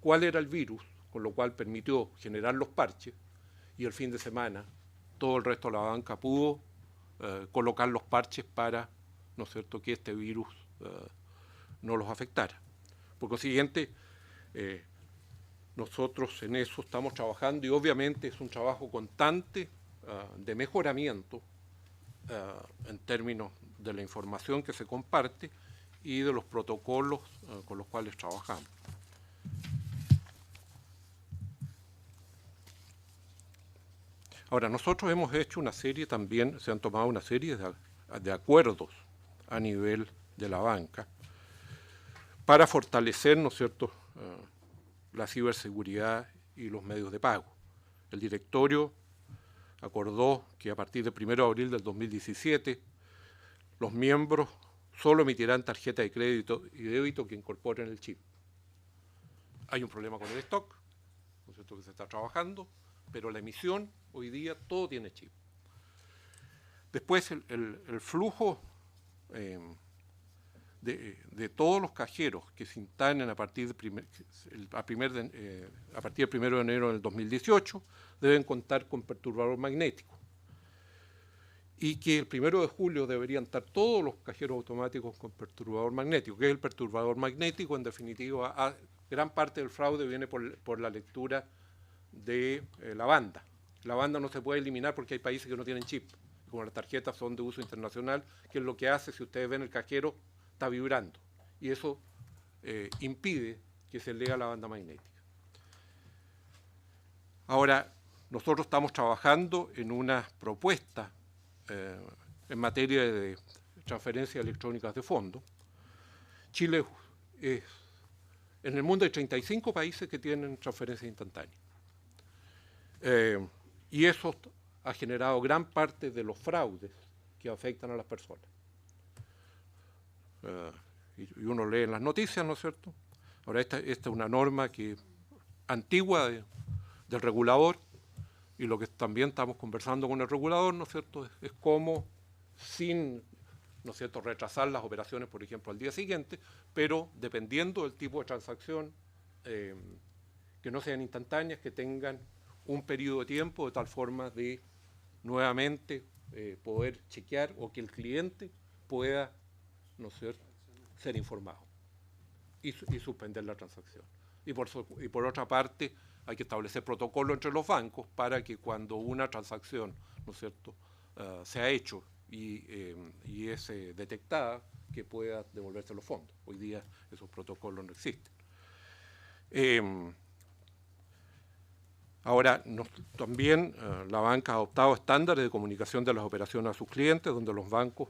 S4: cuál era el virus, con lo cual permitió generar los parches, y el fin de semana todo el resto de la banca pudo colocar los parches para, ¿no es cierto?, que este virus no los afectara. Por consiguiente, nosotros en eso estamos trabajando y obviamente es un trabajo constante de mejoramiento en términos de la información que se comparte y de los protocolos con los cuales trabajamos. Ahora, nosotros hemos hecho una serie también, se han tomado una serie de acuerdos a nivel de la banca para fortalecer, ¿no es cierto?, la ciberseguridad y los medios de pago. El directorio acordó que a partir del 1 de abril del 2017 los miembros solo emitirán tarjetas de crédito y débito que incorporen el chip. Hay un problema con el stock, ¿no es cierto?, que se está trabajando, pero la emisión hoy día todo tiene chip. Después el flujo de todos los cajeros que se instalen a partir del 1 de enero del 2018 deben contar con perturbador magnético. Y que el 1 de julio deberían estar todos los cajeros automáticos con perturbador magnético. ¿Qué es el perturbador magnético? En definitiva, gran parte del fraude viene por la lectura de la banda. La banda no se puede eliminar porque hay países que no tienen chip. Como las tarjetas son de uso internacional, que es lo que hace, si ustedes ven el cajero, está vibrando. Y eso impide que se lea la banda magnética. Ahora, nosotros estamos trabajando en una propuesta en materia de transferencias electrónicas de fondos. Chile es, en el mundo hay 35 países que tienen transferencias instantáneas. Y eso ha generado gran parte de los fraudes que afectan a las personas. Y uno lee en las noticias, ¿no es cierto? Ahora, esta es una norma antigua del regulador, y lo que también estamos conversando con el regulador, ¿no es cierto?, es cómo, sin, ¿no es cierto?, retrasar las operaciones, por ejemplo, al día siguiente, pero dependiendo del tipo de transacción, que no sean instantáneas, que tengan un periodo de tiempo de tal forma de nuevamente poder chequear o que el cliente pueda, ¿no es cierto?, ser informado y suspender la transacción. Y por otra parte, hay que establecer protocolos entre los bancos para que cuando una transacción, ¿no es cierto?, se ha hecho y es detectada, que pueda devolverse los fondos. Hoy día esos protocolos no existen. Ahora, también la banca ha adoptado estándares de comunicación de las operaciones a sus clientes, donde los bancos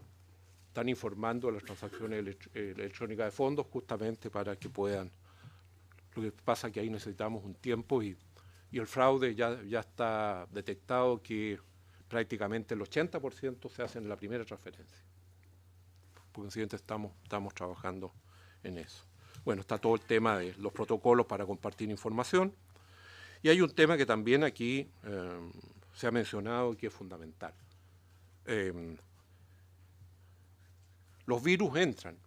S4: están informando de las transacciones electrónicas de fondos justamente para que puedan. Lo que pasa es que ahí necesitamos un tiempo y el fraude ya está detectado que prácticamente el 80% se hace en la primera transferencia. Por consiguiente, estamos trabajando en eso. Bueno, está todo el tema de los protocolos para compartir información. Y hay un tema que también aquí se ha mencionado y que es fundamental. Los virus entran,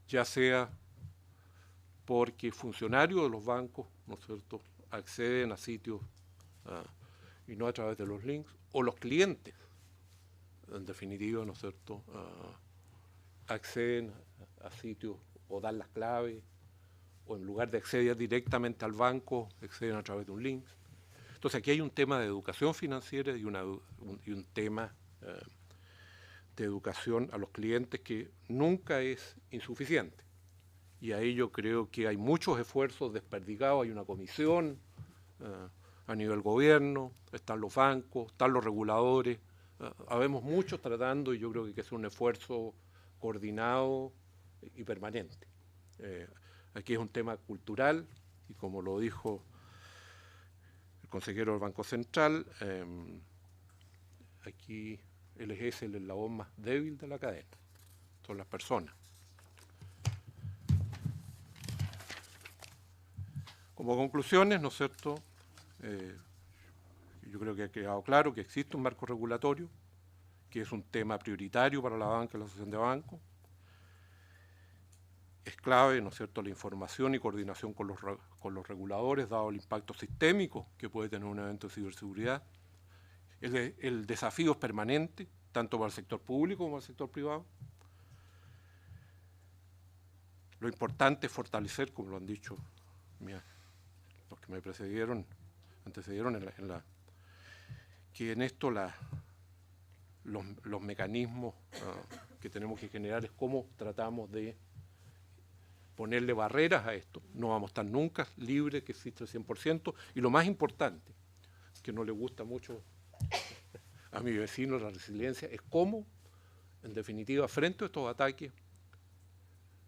S4: ya sea porque funcionarios de los bancos, ¿no es cierto?, acceden a sitios y no a través de los links, o los clientes, en definitiva, ¿no es cierto?, acceden a sitios o dan las claves, o en lugar de acceder directamente al banco, acceden a través de un link. Entonces aquí hay un tema de educación financiera y un tema de educación a los clientes que nunca es insuficiente. Y ahí yo creo que hay muchos esfuerzos desperdigados, hay una comisión a nivel gobierno, están los bancos, están los reguladores, habemos muchos tratando y yo creo que es un esfuerzo coordinado y permanente. Aquí es un tema cultural y como lo dijo el consejero del Banco Central, aquí es el eslabón más débil de la cadena, son las personas. Como conclusiones, ¿no es cierto?, yo creo que ha quedado claro que existe un marco regulatorio, que es un tema prioritario para la banca y la asociación de bancos. Es clave, ¿no es cierto?, la información y coordinación con los reguladores, dado el impacto sistémico que puede tener un evento de ciberseguridad. El desafío es permanente, tanto para el sector público como para el sector privado. Lo importante es fortalecer, como lo han dicho los que me antecedieron que en esto los mecanismos que tenemos que generar es cómo tratamos de ponerle barreras a esto. No vamos a estar nunca libres, que existe el 100%, y lo más importante, que no le gusta mucho a mi vecino la resiliencia, es cómo En definitiva, frente a estos ataques,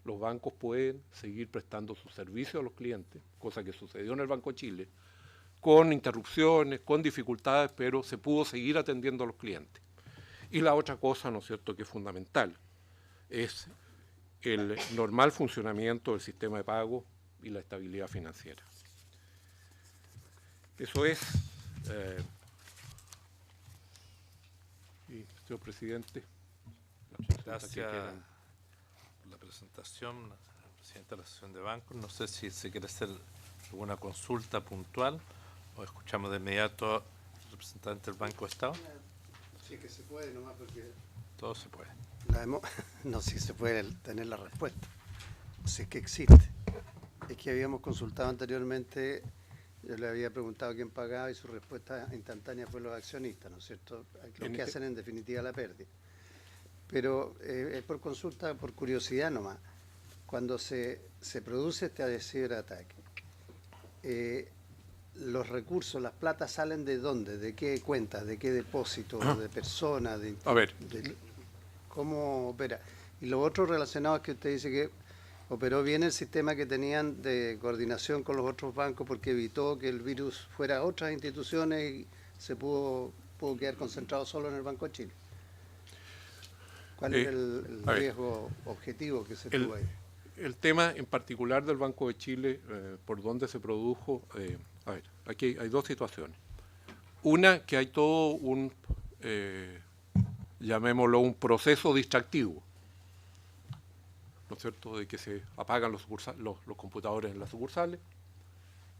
S4: los bancos pueden seguir prestando sus servicios a los clientes, cosa que sucedió en el Banco de Chile, con interrupciones, con dificultades, pero se pudo seguir atendiendo a los clientes. Y la otra cosa, ¿no es cierto?, que es fundamental, es el normal funcionamiento del sistema de pago y la estabilidad financiera. Eso es, y, señor presidente,
S2: Gracias por la presentación, presidente de la Asociación de Bancos. No sé si se quiere hacer alguna consulta puntual o escuchamos de inmediato al representante del Banco de Estado.
S5: Sí, que se puede nomás porque...
S2: Todo se puede.
S5: No sé si se puede tener la respuesta. Si es que existe. Es que habíamos consultado anteriormente, yo le había preguntado quién pagaba y su respuesta instantánea fue los accionistas, ¿no es cierto? Los que hacen en definitiva la pérdida. Pero es por consulta, por curiosidad nomás. Cuando se produce este ciberataque, los recursos, las platas salen ¿de dónde? ¿De qué cuentas? ¿De qué depósito? ¿De personas?
S4: A ver.
S5: ¿Cómo opera? Y lo otro relacionado es que usted dice que operó bien el sistema que tenían de coordinación con los otros bancos porque evitó que el virus fuera a otras instituciones y se pudo quedar concentrado solo en el Banco de Chile. ¿Cuál es el riesgo objetivo que se tuvo ahí?
S4: El tema en particular del Banco de Chile, por donde se produjo, a ver, aquí hay dos situaciones. Una, que hay todo un, llamémoslo, un proceso distractivo, ¿no es cierto?, de que se apagan los computadores en las sucursales,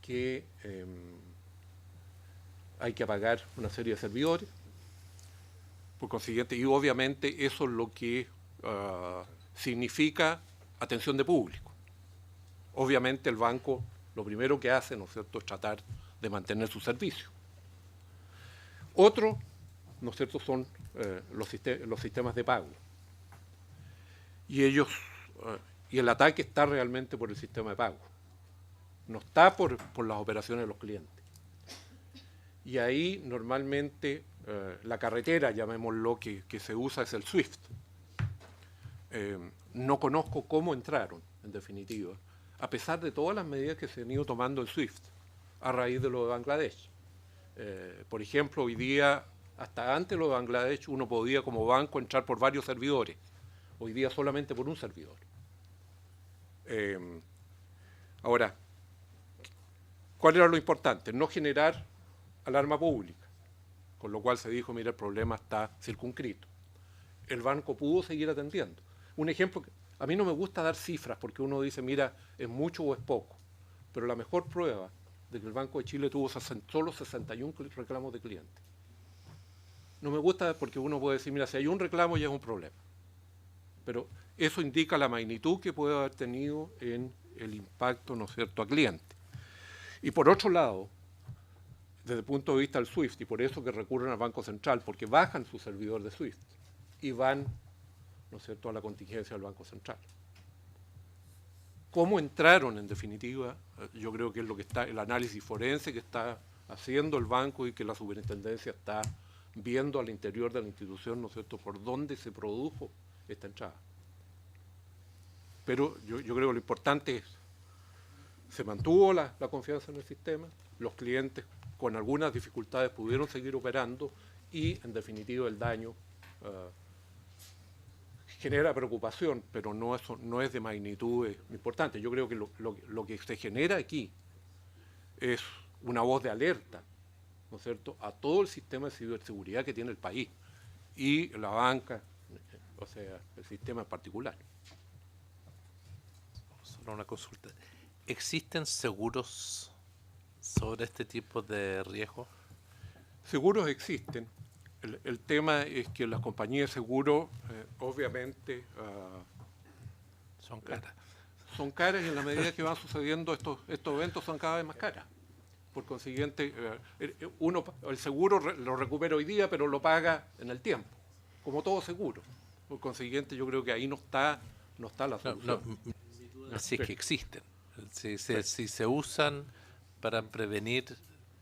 S4: que hay que apagar una serie de servidores, por consiguiente, y obviamente eso es lo que significa atención de público. Obviamente el banco lo primero que hace, ¿no es cierto?, es tratar de mantener su servicio. Otro, ¿no es cierto?, son los sistemas de pago. Y y el ataque está realmente por el sistema de pago. No está por las operaciones de los clientes. Y ahí normalmente la carretera, llamémoslo, que se usa es el SWIFT. No conozco cómo entraron, en definitiva, a pesar de todas las medidas que se han ido tomando en SWIFT a raíz de lo de Bangladesh. Por ejemplo, hoy día, hasta antes de lo de Bangladesh, uno podía como banco entrar por varios servidores. Hoy día solamente por un servidor. Ahora, ¿cuál era lo importante? No generar alarma pública, con lo cual se dijo, mira, el problema está circunscrito. El banco pudo seguir atendiendo. Un ejemplo, a mí no me gusta dar cifras porque uno dice, mira, es mucho o es poco, pero la mejor prueba de que el Banco de Chile tuvo solo 61 reclamos de clientes. No me gusta porque uno puede decir, mira, si hay un reclamo ya es un problema. Pero eso indica la magnitud que puede haber tenido en el impacto, ¿no es cierto?, a cliente. Y por otro lado, desde el punto de vista del SWIFT, y por eso que recurren al Banco Central, porque bajan su servidor de SWIFT y van, ¿no es cierto?, a la contingencia del Banco Central. ¿Cómo entraron, en definitiva? Yo creo que es lo que está, el análisis forense que está haciendo el banco y que la superintendencia está viendo al interior de la institución, ¿no es cierto?, por dónde se produjo esta entrada. Pero yo creo que lo importante es, se mantuvo la confianza en el sistema, los clientes con algunas dificultades pudieron seguir operando y, en definitiva, el daño genera preocupación, pero no es de magnitud importante. Yo creo que lo que se genera aquí es una voz de alerta, ¿no es cierto?, a todo el sistema de ciberseguridad que tiene el país y la banca, o sea, el sistema en particular.
S2: Solo una consulta. ¿Existen seguros sobre este tipo de riesgo?
S4: Seguros existen. El tema es que las compañías de seguros, obviamente,
S2: Son caras.
S4: son caras y en la medida que van sucediendo estos eventos son cada vez más caras. Por consiguiente, el seguro lo recupera hoy día, pero lo paga en el tiempo, como todo seguro. Por consiguiente, yo creo que ahí no está la solución.
S2: Así es que existen. Si se usan para prevenir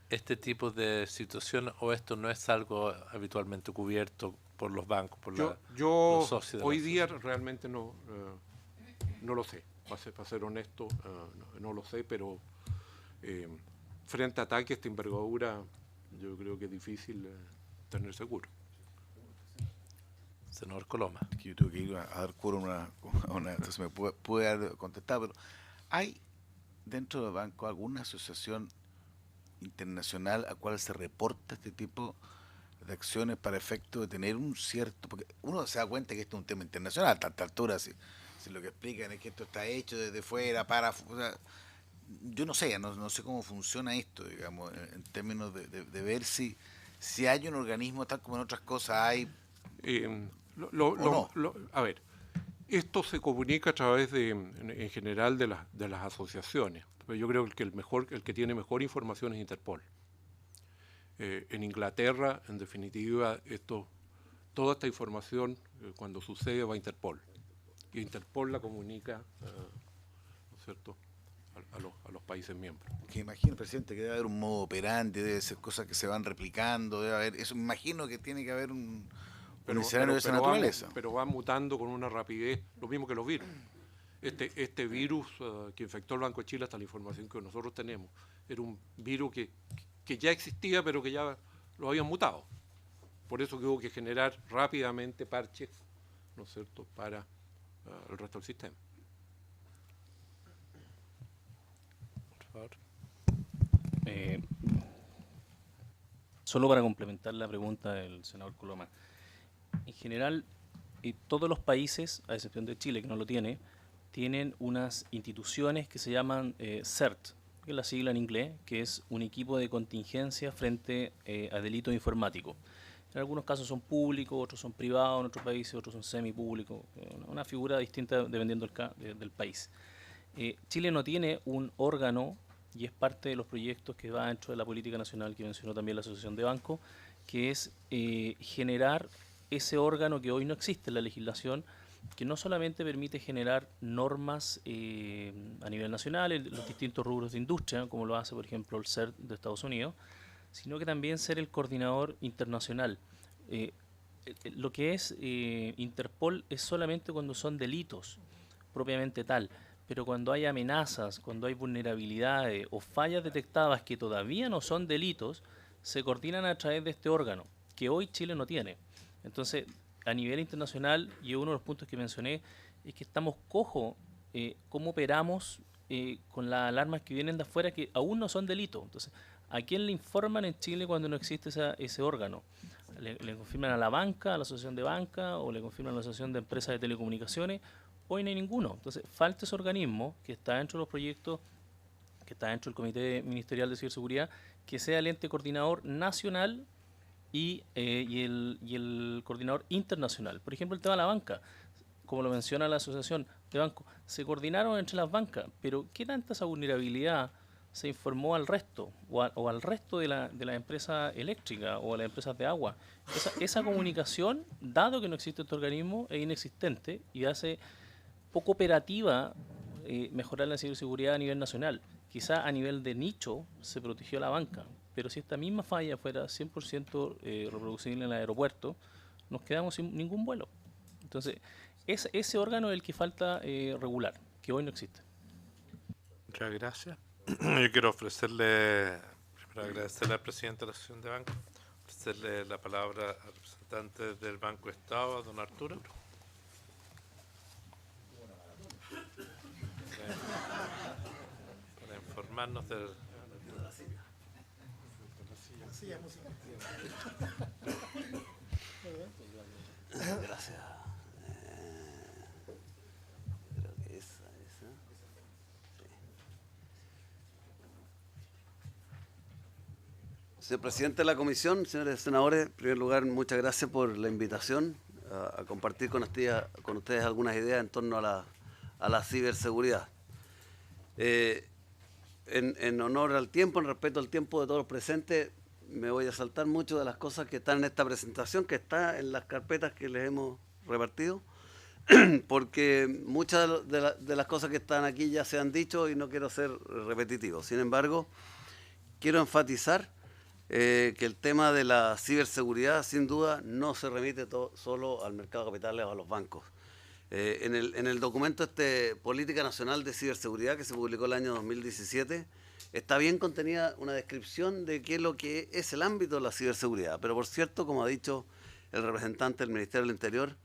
S2: este tipo de situación o esto no es algo habitualmente cubierto por los bancos, por
S4: Yo
S2: los socios de la
S4: hoy día
S2: asociación?
S4: realmente no lo sé, para ser honesto, no lo sé, pero frente a ataques de esta envergadura, yo creo que es difícil tener seguro.
S2: Senador Coloma.
S6: Que yo tuve que ir a dar cura a una entonces me pude haber contestado, pero ¿hay dentro del banco alguna asociación internacional a cual se reporta este tipo de acciones para efecto de tener un cierto, porque uno se da cuenta que esto es un tema internacional a tanta altura, si lo que explican es que esto está hecho desde fuera para, o sea, yo no sé, no sé cómo funciona esto, digamos, en términos de ver si hay un organismo tal como en otras cosas hay.
S4: A ver, esto se comunica a través en general de las asociaciones. Pero yo creo que el que tiene mejor información es Interpol. En Inglaterra, en definitiva, toda esta información cuando sucede va a Interpol. Y Interpol la comunica, ¿no es cierto?, a los países miembros.
S6: Que imagino, presidente, que debe haber un modo operandi, debe ser cosas que se van replicando, debe haber, eso me imagino que tiene que haber un escenario de esa naturaleza.
S4: Pero va mutando con una rapidez, lo mismo que los virus. Este virus que infectó el Banco de Chile, hasta la información que nosotros tenemos, era un virus que ya existía, pero que ya lo habían mutado. Por eso que hubo que generar rápidamente parches, ¿no es cierto?, para el resto del sistema.
S2: Por favor.
S7: Solo para complementar la pregunta del senador Coloma. En general, todos los países, a excepción de Chile, que no lo tiene, tienen unas instituciones que se llaman CERT, que es la sigla en inglés, que es un equipo de contingencia frente a delitos informáticos. En algunos casos son públicos, otros son privados, en otros países otros son semipúblicos, una figura distinta dependiendo del país. Chile no tiene un órgano, y es parte de los proyectos que va dentro de la política nacional que mencionó también la Asociación de Bancos, que es generar ese órgano que hoy no existe en la legislación, que no solamente permite generar normas a nivel nacional en los distintos rubros de industria, como lo hace por ejemplo el CERT de Estados Unidos, sino que también ser el coordinador internacional. Lo que es Interpol es solamente cuando son delitos, propiamente tal, pero cuando hay amenazas, cuando hay vulnerabilidades o fallas detectadas que todavía no son delitos, se coordinan a través de este órgano, que hoy Chile no tiene. Entonces, a nivel internacional, y uno de los puntos que mencioné, es que estamos cojos cómo operamos con las alarmas que vienen de afuera que aún no son delitos. Entonces, ¿a quién le informan en Chile cuando no existe ese órgano? ¿Le confirman a la banca, a la asociación de banca, o le confirman a la asociación de empresas de telecomunicaciones? Hoy no hay ninguno. Entonces, falta ese organismo que está dentro de los proyectos, que está dentro del Comité Ministerial de Ciberseguridad, que sea el ente coordinador nacional y el coordinador internacional. Por ejemplo, el tema de la banca, como lo menciona la Asociación de Bancos, se coordinaron entre las bancas, pero ¿qué tanta esa vulnerabilidad se informó al resto o al resto de las empresas eléctricas o a las empresas de agua? Esa comunicación, dado que no existe este organismo, es inexistente y hace poco operativa mejorar la ciberseguridad a nivel nacional. Quizá a nivel de nicho se protegió la banca, pero si esta misma falla fuera 100% reproducible en el aeropuerto, nos quedamos sin ningún vuelo. Entonces, ese órgano es el que falta regular, que hoy no existe.
S2: Muchas gracias. Yo quiero primero agradecerle al presidente de la Asociación de Bancos, ofrecerle la palabra al representante del Banco Estado, a don Arturo. Para informarnos del...
S5: Gracias. Creo que esa. Sí. Señor presidente de la comisión, señores senadores, en primer lugar, muchas gracias por la invitación a compartir con ustedes algunas ideas en torno a la ciberseguridad. En honor al tiempo, en respeto al tiempo de todos los presentes, me voy a saltar mucho de las cosas que están en esta presentación, que está en las carpetas que les hemos repartido, porque muchas de las cosas que están aquí ya se han dicho y no quiero ser repetitivo. Sin embargo, quiero enfatizar
S8: que el tema de la ciberseguridad, sin duda, no se remite solo al mercado de capitales o a los bancos. En el documento Política Nacional de Ciberseguridad, que se publicó el año 2017, está bien contenida una descripción de qué es lo que es el ámbito de la ciberseguridad. Pero por cierto, como ha dicho el representante del Ministerio del Interior,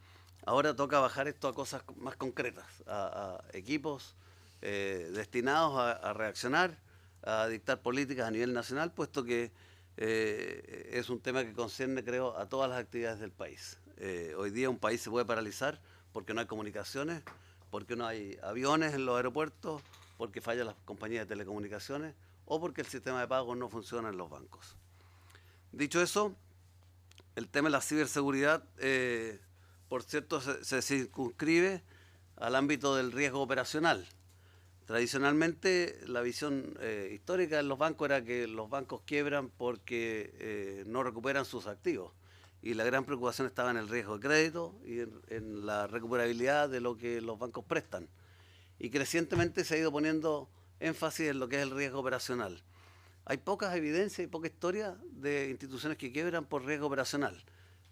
S8: ahora toca bajar esto a cosas más concretas, a equipos destinados a reaccionar, a dictar políticas a nivel nacional, puesto que es un tema que concierne, creo, a todas las actividades del país. Hoy día un país se puede paralizar porque no hay comunicaciones, porque no hay aviones en los aeropuertos, porque fallan las compañías de telecomunicaciones o porque el sistema de pagos no funciona en los bancos. Dicho eso, el tema de la ciberseguridad, por cierto, se circunscribe al ámbito del riesgo operacional. Tradicionalmente, la visión histórica de los bancos era que los bancos quiebran porque no recuperan sus activos. Y la gran preocupación estaba en el riesgo de crédito y en la recuperabilidad de lo que los bancos prestan. Y crecientemente se ha ido poniendo énfasis en lo que es el riesgo operacional. Hay pocas evidencias y poca historia de instituciones que quiebran por riesgo operacional,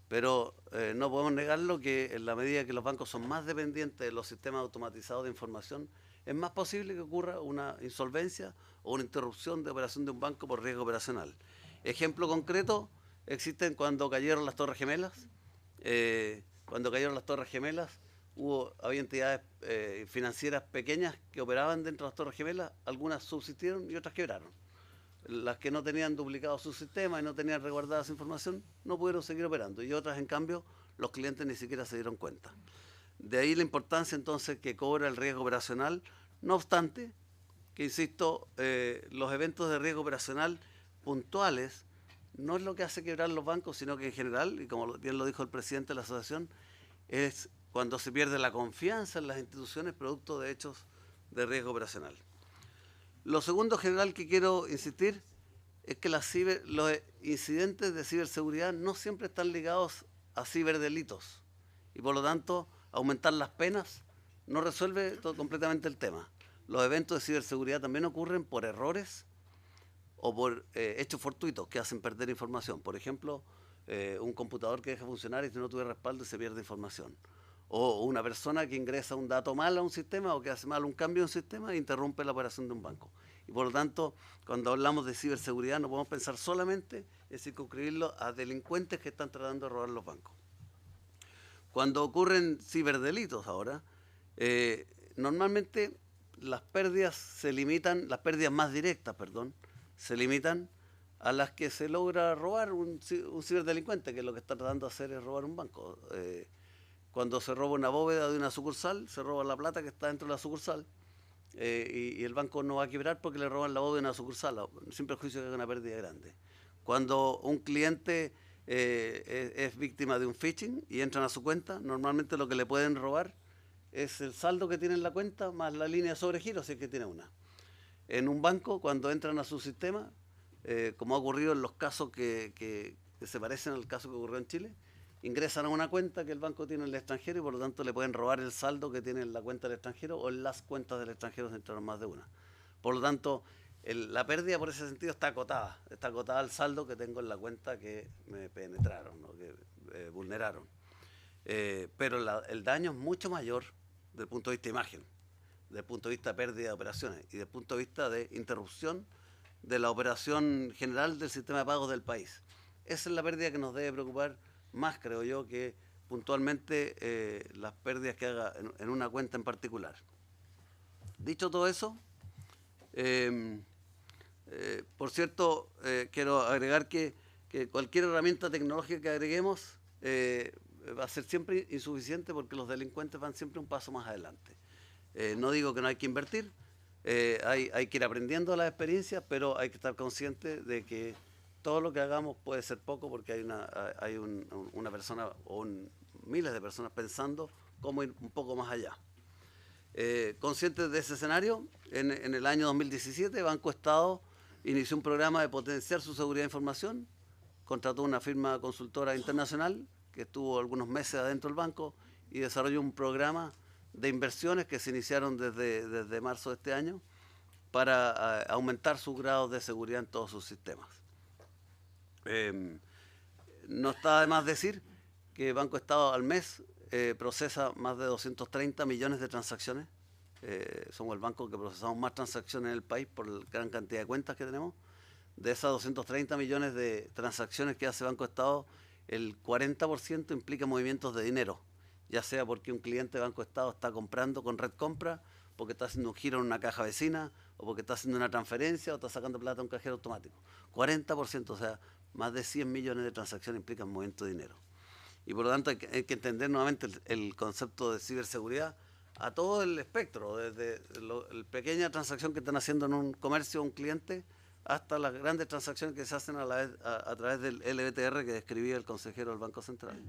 S8: pero no podemos negarlo que en la medida que los bancos son más dependientes de los sistemas automatizados de información, es más posible que ocurra una insolvencia o una interrupción de operación de un banco por riesgo operacional. Ejemplo concreto, existen cuando cayeron las Torres Gemelas. Cuando cayeron las Torres Gemelas, había entidades financieras pequeñas que operaban dentro de las Torres Gemelas, algunas subsistieron y otras quebraron. Las que no tenían duplicado su sistema y no tenían resguardada esa información, no pudieron seguir operando. Y otras, en cambio, los clientes ni siquiera se dieron cuenta. De ahí la importancia entonces que cobra el riesgo operacional, no obstante, que insisto, los eventos de riesgo operacional puntuales no es lo que hace quebrar los bancos, sino que en general, y como bien lo dijo el presidente de la asociación, es cuando se pierde la confianza en las instituciones producto de hechos de riesgo operacional. Lo segundo general que quiero insistir es que los incidentes de ciberseguridad no siempre están ligados a ciberdelitos y por lo tanto aumentar las penas no resuelve completamente el tema. Los eventos de ciberseguridad también ocurren por errores o por hechos fortuitos que hacen perder información. Por ejemplo, un computador que deja de funcionar y si no tuve respaldo se pierde información. O una persona que ingresa un dato mal a un sistema o que hace mal un cambio en un sistema e interrumpe la operación de un banco. Y por lo tanto, cuando hablamos de ciberseguridad no podemos pensar solamente en circunscribirlo a delincuentes que están tratando de robar los bancos. Cuando ocurren ciberdelitos ahora, normalmente las pérdidas más directas, se limitan a las que se logra robar un ciberdelincuente, que lo que está tratando de hacer es robar un banco. Cuando se roba una bóveda de una sucursal, se roba la plata que está dentro de la sucursal y el banco no va a quebrar porque le roban la bóveda de una sucursal, sin perjuicio de que haya una pérdida grande. Cuando un cliente es víctima de un phishing y entran a su cuenta, normalmente lo que le pueden robar es el saldo que tiene en la cuenta más la línea de sobregiro, si es que tiene una. En un banco, cuando entran a su sistema, como ha ocurrido en los casos que se parecen al caso que ocurrió en Chile, ingresan a una cuenta que el banco tiene en el extranjero y por lo tanto le pueden robar el saldo que tiene en la cuenta del extranjero o en las cuentas del extranjero si entraron más de una. Por lo tanto, la pérdida por ese sentido está acotada al saldo que tengo en la cuenta que me penetraron, ¿no? Que vulneraron. Pero el daño es mucho mayor desde el punto de vista de imagen, desde el punto de vista de pérdida de operaciones y desde el punto de vista de interrupción de la operación general del sistema de pagos del país. Esa es la pérdida que nos debe preocupar más, creo yo, que puntualmente las pérdidas que haga en una cuenta en particular. Dicho todo eso, por cierto, quiero agregar que cualquier herramienta tecnológica que agreguemos va a ser siempre insuficiente porque los delincuentes van siempre un paso más adelante. No digo que no hay que invertir, hay que ir aprendiendo las experiencias, pero hay que estar consciente de que todo lo que hagamos puede ser poco porque hay una persona o miles de personas pensando cómo ir un poco más allá. Conscientes de ese escenario, en el año 2017 Banco Estado inició un programa de potenciar su seguridad de información, contrató una firma consultora internacional que estuvo algunos meses adentro del banco y desarrolló un programa de inversiones que se iniciaron desde marzo de este año para aumentar sus grados de seguridad en todos sus sistemas. No está de más decir que Banco Estado al mes procesa más de 230 millones de transacciones. Somos el banco que procesamos más transacciones en el país por la gran cantidad de cuentas que tenemos. De esas 230 millones de transacciones que hace Banco Estado, el 40% implica movimientos de dinero, ya sea porque un cliente de Banco Estado está comprando con Red Compra, porque está haciendo un giro en una caja vecina, o porque está haciendo una transferencia, o está sacando plata a un cajero automático. 40%, o sea, más de 100 millones de transacciones implican movimiento de dinero. Y por lo tanto hay que entender nuevamente el concepto de ciberseguridad a todo el espectro, desde la pequeña transacción que están haciendo en un comercio un cliente, hasta las grandes transacciones que se hacen a través del LBTR que describía el consejero del Banco Central.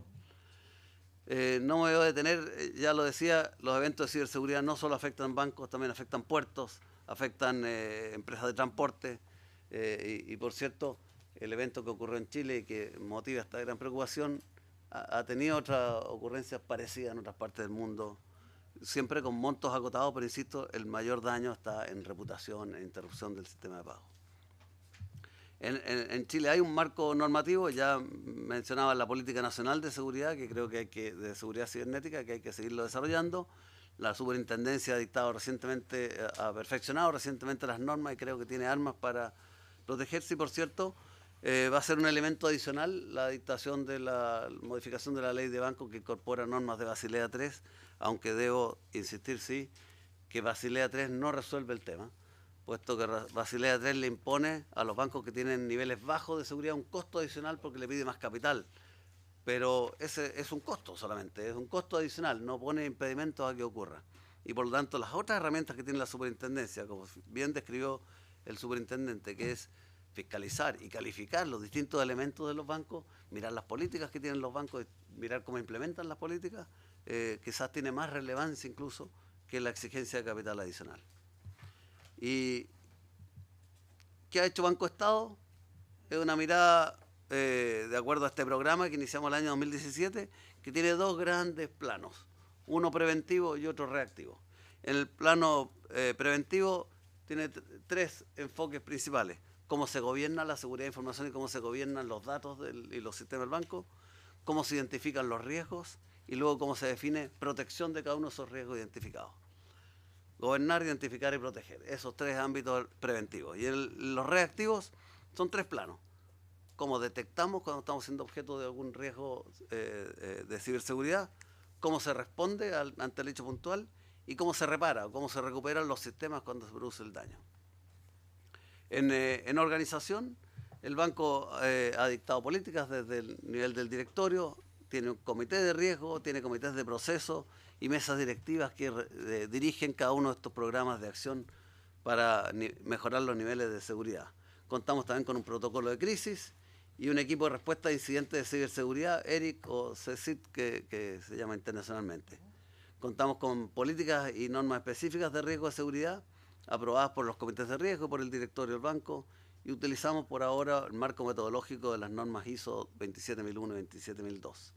S8: No me voy a detener, ya lo decía, los eventos de ciberseguridad no solo afectan bancos, también afectan puertos, afectan empresas de transporte, y por cierto, el evento que ocurrió en Chile y que motiva esta gran preocupación ha tenido otras ocurrencias parecidas en otras partes del mundo, siempre con montos acotados, pero insisto, el mayor daño está en reputación, en interrupción del sistema de pago. En Chile hay un marco normativo, ya mencionaba la Política Nacional de Seguridad, que creo que de seguridad cibernética, que hay que seguirlo desarrollando. La Superintendencia ha dictado recientemente, ha perfeccionado recientemente las normas y creo que tiene armas para protegerse. Y por cierto, va a ser un elemento adicional la dictación de la modificación de la ley de banco que incorpora normas de Basilea III, aunque debo insistir, sí, que Basilea III no resuelve el tema, puesto que Basilea III le impone a los bancos que tienen niveles bajos de seguridad un costo adicional porque le pide más capital. Pero ese es un costo solamente, es un costo adicional, no pone impedimentos a que ocurra. Y por lo tanto, las otras herramientas que tiene la superintendencia, como bien describió el superintendente, que es fiscalizar y calificar los distintos elementos de los bancos, mirar las políticas que tienen los bancos, mirar cómo implementan las políticas, quizás tiene más relevancia incluso que la exigencia de capital adicional. ¿Y qué ha hecho Banco Estado? Es una mirada, de acuerdo a este programa que iniciamos el año 2017, que tiene dos grandes planos, uno preventivo y otro reactivo. En el plano preventivo tiene tres enfoques principales: cómo se gobierna la seguridad de información y cómo se gobiernan los datos y los sistemas del banco, cómo se identifican los riesgos y luego cómo se define protección de cada uno de esos riesgos identificados. Gobernar, identificar y proteger, esos tres ámbitos preventivos. Y los reactivos son tres planos: cómo detectamos cuando estamos siendo objeto de algún riesgo de ciberseguridad, cómo se responde ante el hecho puntual y cómo se repara, cómo se recuperan los sistemas cuando se produce el daño. En organización, el banco ha dictado políticas desde el nivel del directorio, tiene un comité de riesgo, tiene comités de proceso y mesas directivas que dirigen cada uno de estos programas de acción para mejorar los niveles de seguridad. Contamos también con un protocolo de crisis y un equipo de respuesta a incidentes de ciberseguridad, ERIC o CECIT, que se llama internacionalmente. Contamos con políticas y normas específicas de riesgo de seguridad aprobadas por los comités de riesgo, por el directorio del banco, y utilizamos por ahora el marco metodológico de las normas ISO 27001 y 27002.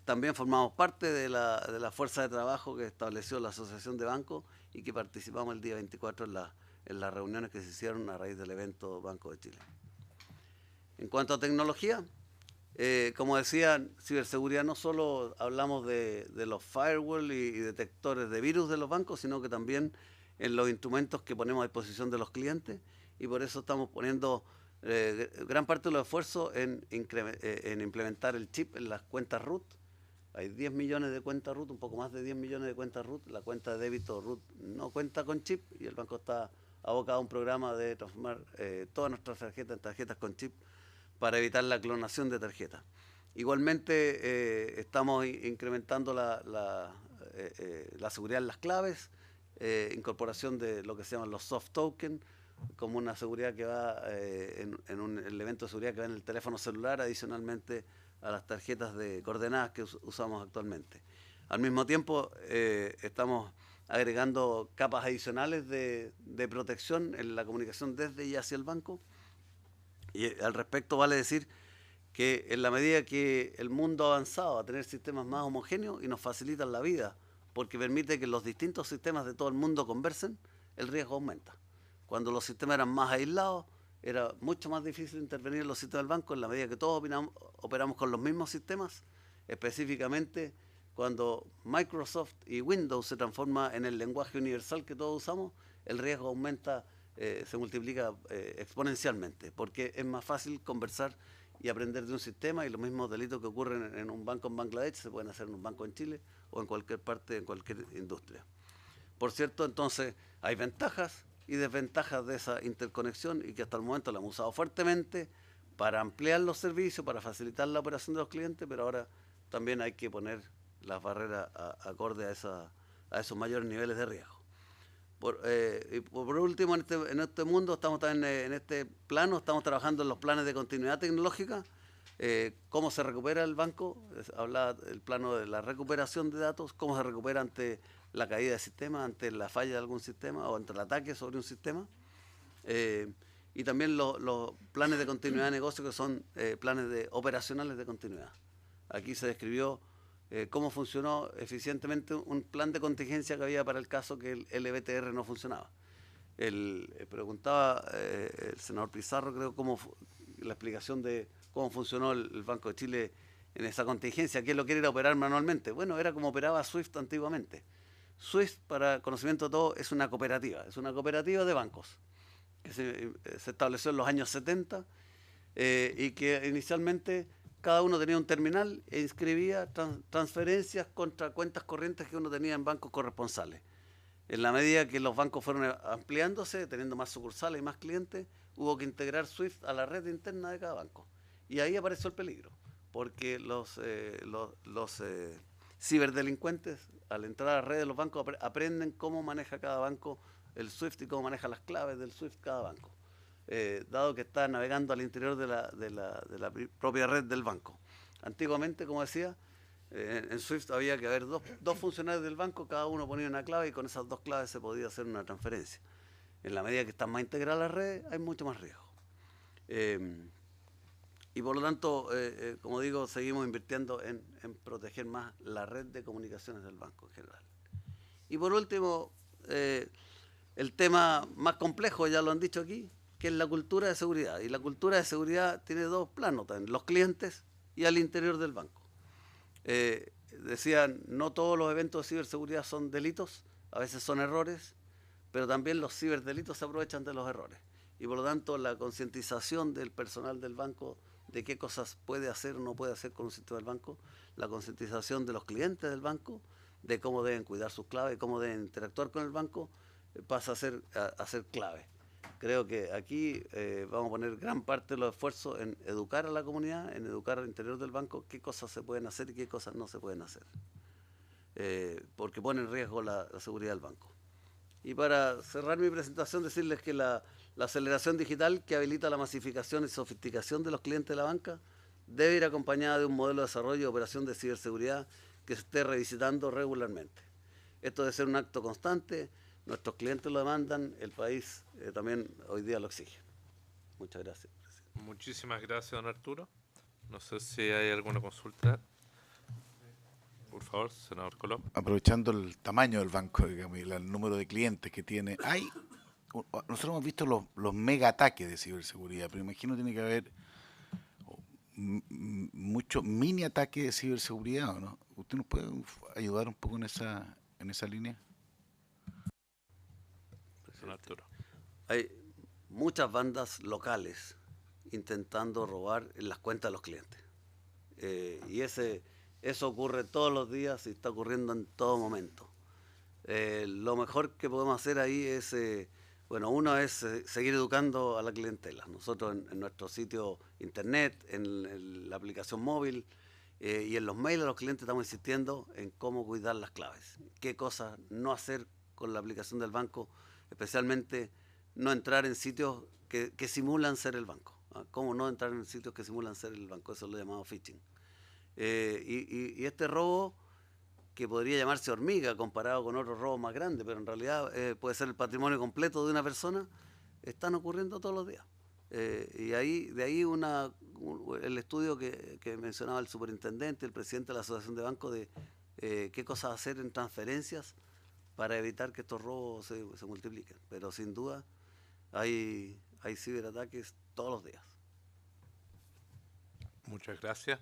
S8: También formamos parte de la fuerza de trabajo que estableció la Asociación de Bancos y que participamos el día 24 en las reuniones que se hicieron a raíz del evento Banco de Chile. En cuanto a tecnología, como decía, ciberseguridad no solo hablamos de los firewall y detectores de virus de los bancos, sino que también en los instrumentos que ponemos a disposición de los clientes, y por eso estamos poniendo gran parte de los esfuerzos en implementar el chip en las cuentas root. Hay 10 millones de cuentas root, un poco más de 10 millones de cuentas root. La cuenta de débito root no cuenta con chip y el banco está abocado a un programa de transformar todas nuestras tarjetas en tarjetas con chip para evitar la clonación de tarjetas. Igualmente estamos incrementando la seguridad en las claves, incorporación de lo que se llaman los soft tokens, como una seguridad que va en un elemento de seguridad que va en el teléfono celular, adicionalmente a las tarjetas de coordenadas que usamos actualmente. Al mismo tiempo, estamos agregando capas adicionales de protección en la comunicación desde y hacia el banco. Y al respecto vale decir que en la medida que el mundo ha avanzado a tener sistemas más homogéneos y nos facilitan la vida, porque permite que los distintos sistemas de todo el mundo conversen, el riesgo aumenta. Cuando los sistemas eran más aislados, era mucho más difícil intervenir en los sitios del banco en la medida que todos operamos con los mismos sistemas, específicamente cuando Microsoft y Windows se transforma en el lenguaje universal que todos usamos, el riesgo aumenta, se multiplica exponencialmente, porque es más fácil conversar y aprender de un sistema, y los mismos delitos que ocurren en un banco en Bangladesh se pueden hacer en un banco en Chile o en cualquier parte, en cualquier industria. Por cierto, entonces hay ventajas y desventajas de esa interconexión, y que hasta el momento la hemos usado fuertemente para ampliar los servicios, para facilitar la operación de los clientes, pero ahora también hay que poner las barreras acorde a esos mayores niveles de riesgo. Y por último, en este mundo, estamos también en este plano, estamos trabajando en los planes de continuidad tecnológica, cómo se recupera el banco, habla el plano de la recuperación de datos, cómo se recupera ante la caída de sistema, ante la falla de algún sistema o ante el ataque sobre un sistema, y también los planes de continuidad de negocio, que son planes operacionales de continuidad. Aquí se describió cómo funcionó eficientemente un plan de contingencia que había para el caso que el LBTR no funcionaba. Preguntaba el senador Pizarro, creo, la explicación de cómo funcionó el Banco de Chile en esa contingencia. ¿Quién lo quiere ir a operar manualmente? Bueno, era como operaba SWIFT antiguamente. SWIFT, para conocimiento de todo, es una cooperativa de bancos que se estableció en los años 70 y que inicialmente cada uno tenía un terminal e inscribía transferencias contra cuentas corrientes que uno tenía en bancos corresponsales. En la medida que los bancos fueron ampliándose, teniendo más sucursales y más clientes, hubo que integrar SWIFT a la red interna de cada banco. Y ahí apareció el peligro, porque los ciberdelincuentes, al entrar a la red de los bancos, aprenden cómo maneja cada banco el SWIFT y cómo maneja las claves del SWIFT cada banco, dado que está navegando al interior de la propia red del banco. Antiguamente, como decía, en SWIFT había que haber dos funcionarios del banco, cada uno ponía una clave y con esas dos claves se podía hacer una transferencia. En la medida que están más integradas las redes, hay mucho más riesgo. Y por lo tanto, como digo, seguimos invirtiendo en proteger más la red de comunicaciones del banco en general. Y por último, el tema más complejo, ya lo han dicho aquí, que es la cultura de seguridad. Y la cultura de seguridad tiene dos planos también, los clientes y al interior del banco. Decían, no todos los eventos de ciberseguridad son delitos, a veces son errores, pero también los ciberdelitos se aprovechan de los errores. Y por lo tanto, la concientización del personal del banco de qué cosas puede hacer o no puede hacer con un sistema del banco, la concientización de los clientes del banco, de cómo deben cuidar sus claves, cómo deben interactuar con el banco, pasa a ser clave. Creo que aquí vamos a poner gran parte de los esfuerzos en educar a la comunidad, en educar al interior del banco qué cosas se pueden hacer y qué cosas no se pueden hacer, porque pone en riesgo la seguridad del banco. Y para cerrar mi presentación, decirles que la aceleración digital que habilita la masificación y sofisticación de los clientes de la banca debe ir acompañada de un modelo de desarrollo y operación de ciberseguridad que se esté revisitando regularmente. Esto debe ser un acto constante, nuestros clientes lo demandan, el país también hoy día lo exige. Muchas gracias.
S2: Muchísimas gracias, don Arturo. No sé si hay alguna consulta. Por favor, senador Colom.
S6: Aprovechando el tamaño del banco, digamos, y el número de clientes que tiene, nosotros hemos visto los mega ataques de ciberseguridad, pero imagino tiene que haber mucho mini ataque de ciberseguridad, ¿o no? ¿Usted nos puede ayudar un poco en esa línea?
S2: Don Arturo.
S8: Hay muchas bandas locales intentando robar en las cuentas de los clientes. Y eso ocurre todos los días y está ocurriendo en todo momento. Lo mejor que podemos hacer ahí es, uno es seguir educando a la clientela. Nosotros en nuestro sitio internet, en la aplicación móvil y en los mails a los clientes estamos insistiendo en cómo cuidar las claves. Qué cosas no hacer con la aplicación del banco, especialmente no entrar en sitios que simulan ser el banco. ¿Cómo no entrar en sitios que simulan ser el banco? Eso es lo llamado phishing. Y este robo, que podría llamarse hormiga comparado con otros robos más grandes, pero en realidad puede ser el patrimonio completo de una persona, están ocurriendo todos los días. Y de ahí el estudio que mencionaba el superintendente, el presidente de la Asociación de Bancos, de qué cosas hacer en transferencias para evitar que estos robos se multipliquen. Pero sin duda hay hay ciberataques todos los días.
S2: Muchas gracias.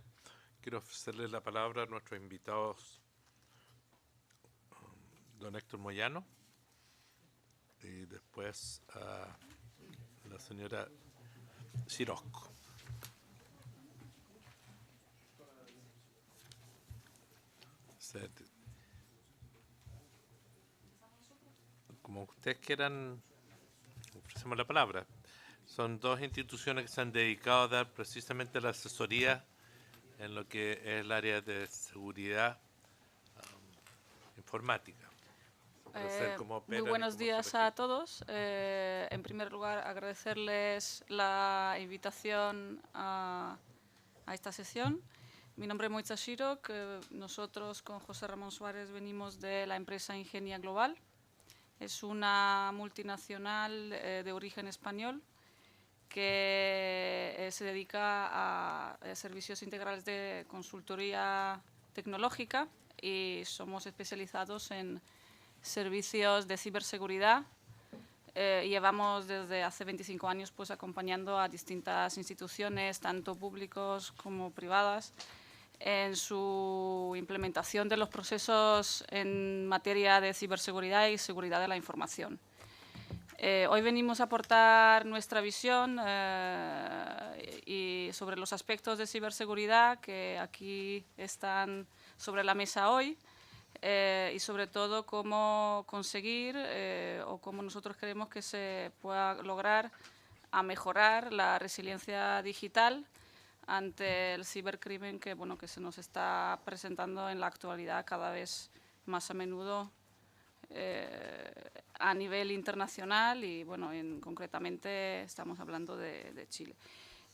S2: Quiero ofrecerle la palabra a nuestros invitados, don Héctor Moyano, y después a la señora Sirosco. Como ustedes quieran, ofrecemos la palabra. Son dos instituciones que se han dedicado a dar precisamente la asesoría en lo que es el área de seguridad informática.
S9: Muy buenos días a todos. En primer lugar, agradecerles la invitación a esta sesión. Mi nombre es Moitza Shirok. Nosotros con José Ramón Suárez venimos de la empresa Ingenia Global. Es una multinacional de origen español que se dedica a servicios integrales de consultoría tecnológica y somos especializados en servicios de ciberseguridad. Llevamos desde hace 25 años pues, acompañando a distintas instituciones, tanto públicos como privadas, en su implementación de los procesos en materia de ciberseguridad y seguridad de la información. Hoy venimos a aportar nuestra visión y sobre los aspectos de ciberseguridad que aquí están sobre la mesa hoy y sobre todo cómo conseguir o cómo nosotros creemos que se pueda lograr a mejorar la resiliencia digital ante el cibercrimen que, bueno, que se nos está presentando en la actualidad cada vez más a menudo a nivel internacional y, bueno, concretamente estamos hablando de Chile.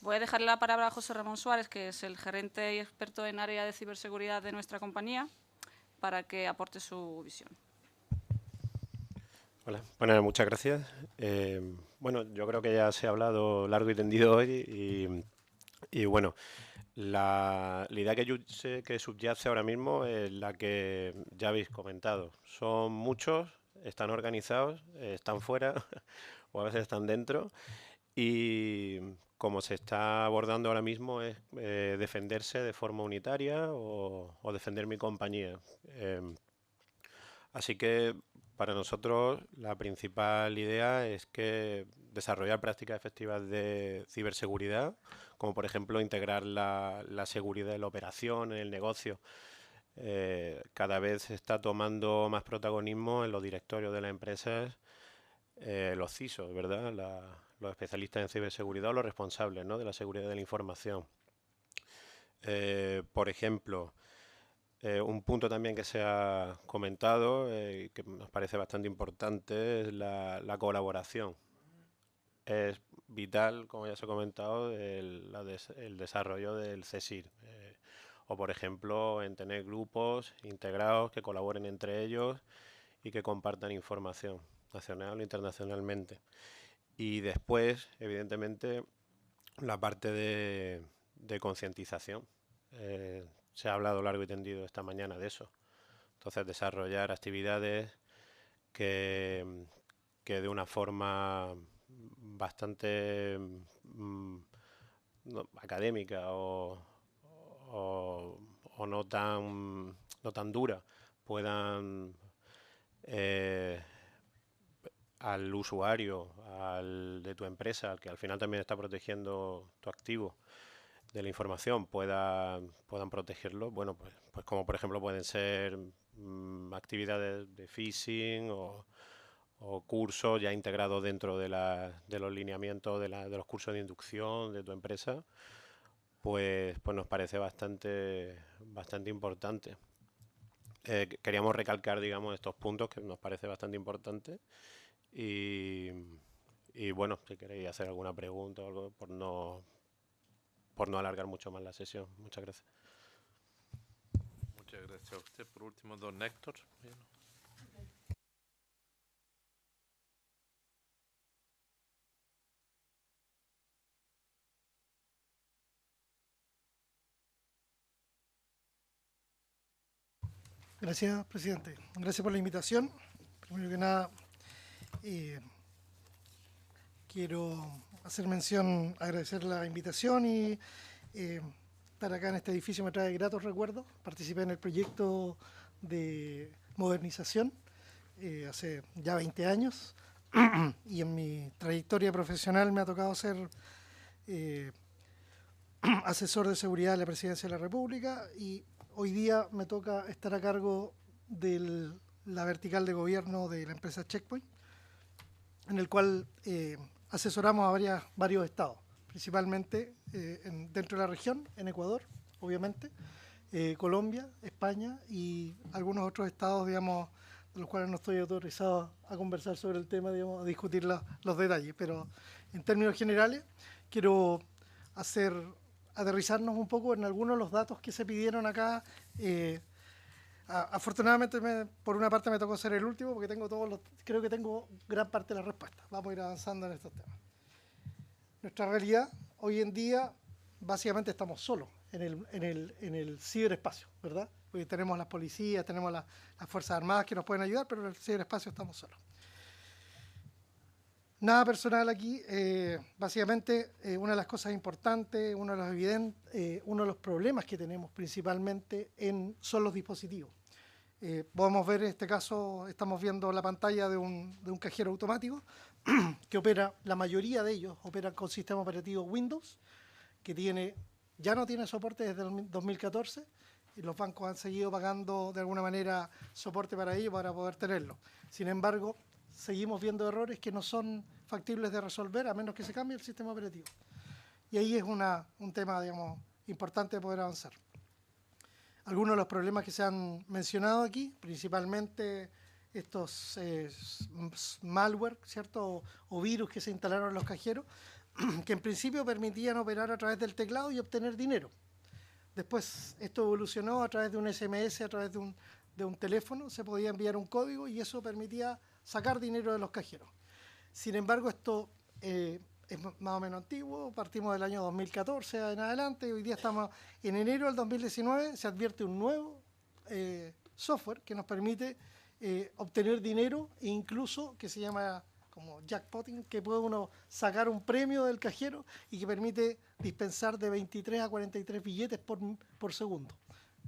S9: Voy a dejarle la palabra a José Ramón Suárez, que es el gerente y experto en área de ciberseguridad de nuestra compañía, para que aporte su visión.
S10: Hola, bueno, muchas gracias. Bueno, yo creo que ya se ha hablado largo y tendido hoy y bueno, la idea que yo sé que subyace ahora mismo es la que ya habéis comentado. Son muchos, están organizados, están fuera o a veces están dentro y como se está abordando ahora mismo es defenderse de forma unitaria o defender mi compañía. Así que para nosotros la principal idea es que desarrollar prácticas efectivas de ciberseguridad, como por ejemplo integrar la seguridad de la operación, en el negocio. Cada vez se está tomando más protagonismo en los directorios de las empresas, los CISOs, ¿verdad? Los especialistas en ciberseguridad o los responsables, ¿no?, de la seguridad de la información. Por ejemplo, un punto también que se ha comentado, que nos parece bastante importante, es la colaboración. Es vital, como ya se ha comentado, el desarrollo del CSIR. O, por ejemplo, en tener grupos integrados que colaboren entre ellos y que compartan información nacional o internacionalmente. Y después, evidentemente, la parte de concientización. Se ha hablado largo y tendido esta mañana de eso. Entonces, desarrollar actividades que de una forma bastante académica o no tan dura puedan al usuario, de tu empresa, al que al final también está protegiendo tu activo, de la información, puedan protegerlo. Bueno, pues como por ejemplo pueden ser actividades de phishing o cursos ya integrados dentro de los lineamientos de los cursos de inducción de tu empresa, pues nos parece bastante importante. Queríamos recalcar, digamos, estos puntos que nos parece bastante importante y bueno, si queréis hacer alguna pregunta o algo, por no alargar mucho más la sesión. Muchas gracias.
S2: Muchas gracias a usted. Por último, don Héctor.
S11: Gracias, presidente. Gracias por la invitación. Primero que nada, quiero hacer mención, agradecer la invitación y estar acá en este edificio me trae gratos recuerdos. Participé en el proyecto de modernización hace ya 20 años y en mi trayectoria profesional me ha tocado ser asesor de seguridad de la Presidencia de la República y hoy día me toca estar a cargo de la vertical de gobierno de la empresa Checkpoint, en el cual asesoramos a varios estados, principalmente dentro de la región, en Ecuador, obviamente, Colombia, España y algunos otros estados, digamos, de los cuales no estoy autorizado a conversar sobre el tema, digamos, a discutir los detalles, pero en términos generales quiero aterrizarnos un poco en algunos de los datos que se pidieron acá. Afortunadamente, por una parte me tocó ser el último porque creo que tengo gran parte de la respuesta. Vamos a ir avanzando en estos temas. Nuestra realidad, hoy en día, básicamente estamos solos en el ciberespacio, ¿verdad? Porque tenemos las policías, tenemos las Fuerzas Armadas que nos pueden ayudar, pero en el ciberespacio estamos solos. Nada personal aquí, básicamente una de las cosas importantes, uno de los problemas que tenemos principalmente son los dispositivos. Podemos ver en este caso, estamos viendo la pantalla de un cajero automático que opera, la mayoría de ellos operan con sistema operativo Windows, que ya no tiene soporte desde el 2014 y los bancos han seguido pagando de alguna manera soporte para ello para poder tenerlo. Sin embargo, seguimos viendo errores que no son factibles de resolver a menos que se cambie el sistema operativo. Y ahí es un tema, digamos, importante de poder avanzar. Algunos de los problemas que se han mencionado aquí, principalmente estos malware, ¿cierto? O virus que se instalaron en los cajeros, que en principio permitían operar a través del teclado y obtener dinero. Después esto evolucionó a través de un SMS, a través de un teléfono, se podía enviar un código y eso permitía sacar dinero de los cajeros. Sin embargo, esto es más o menos antiguo, partimos del año 2014 en adelante, y hoy día estamos en enero del 2019, se advierte un nuevo software que nos permite obtener dinero e incluso que se llama como jackpotting, que puede uno sacar un premio del cajero y que permite dispensar de 23 a 43 billetes por segundo.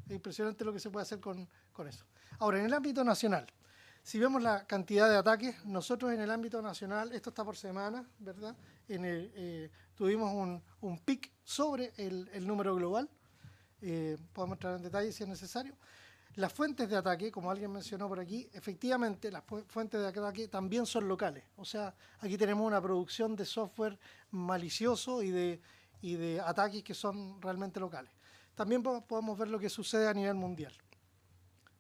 S11: Es impresionante lo que se puede hacer con eso. Ahora, en el ámbito nacional, si vemos la cantidad de ataques, nosotros en el ámbito nacional, esto está por semana, ¿verdad? Tuvimos un pic sobre el número global, podemos entrar en detalle si es necesario. Las fuentes de ataque, como alguien mencionó por aquí, efectivamente las fuentes de ataque también son locales. O sea, aquí tenemos una producción de software malicioso y de ataques que son realmente locales. También podemos ver lo que sucede a nivel mundial.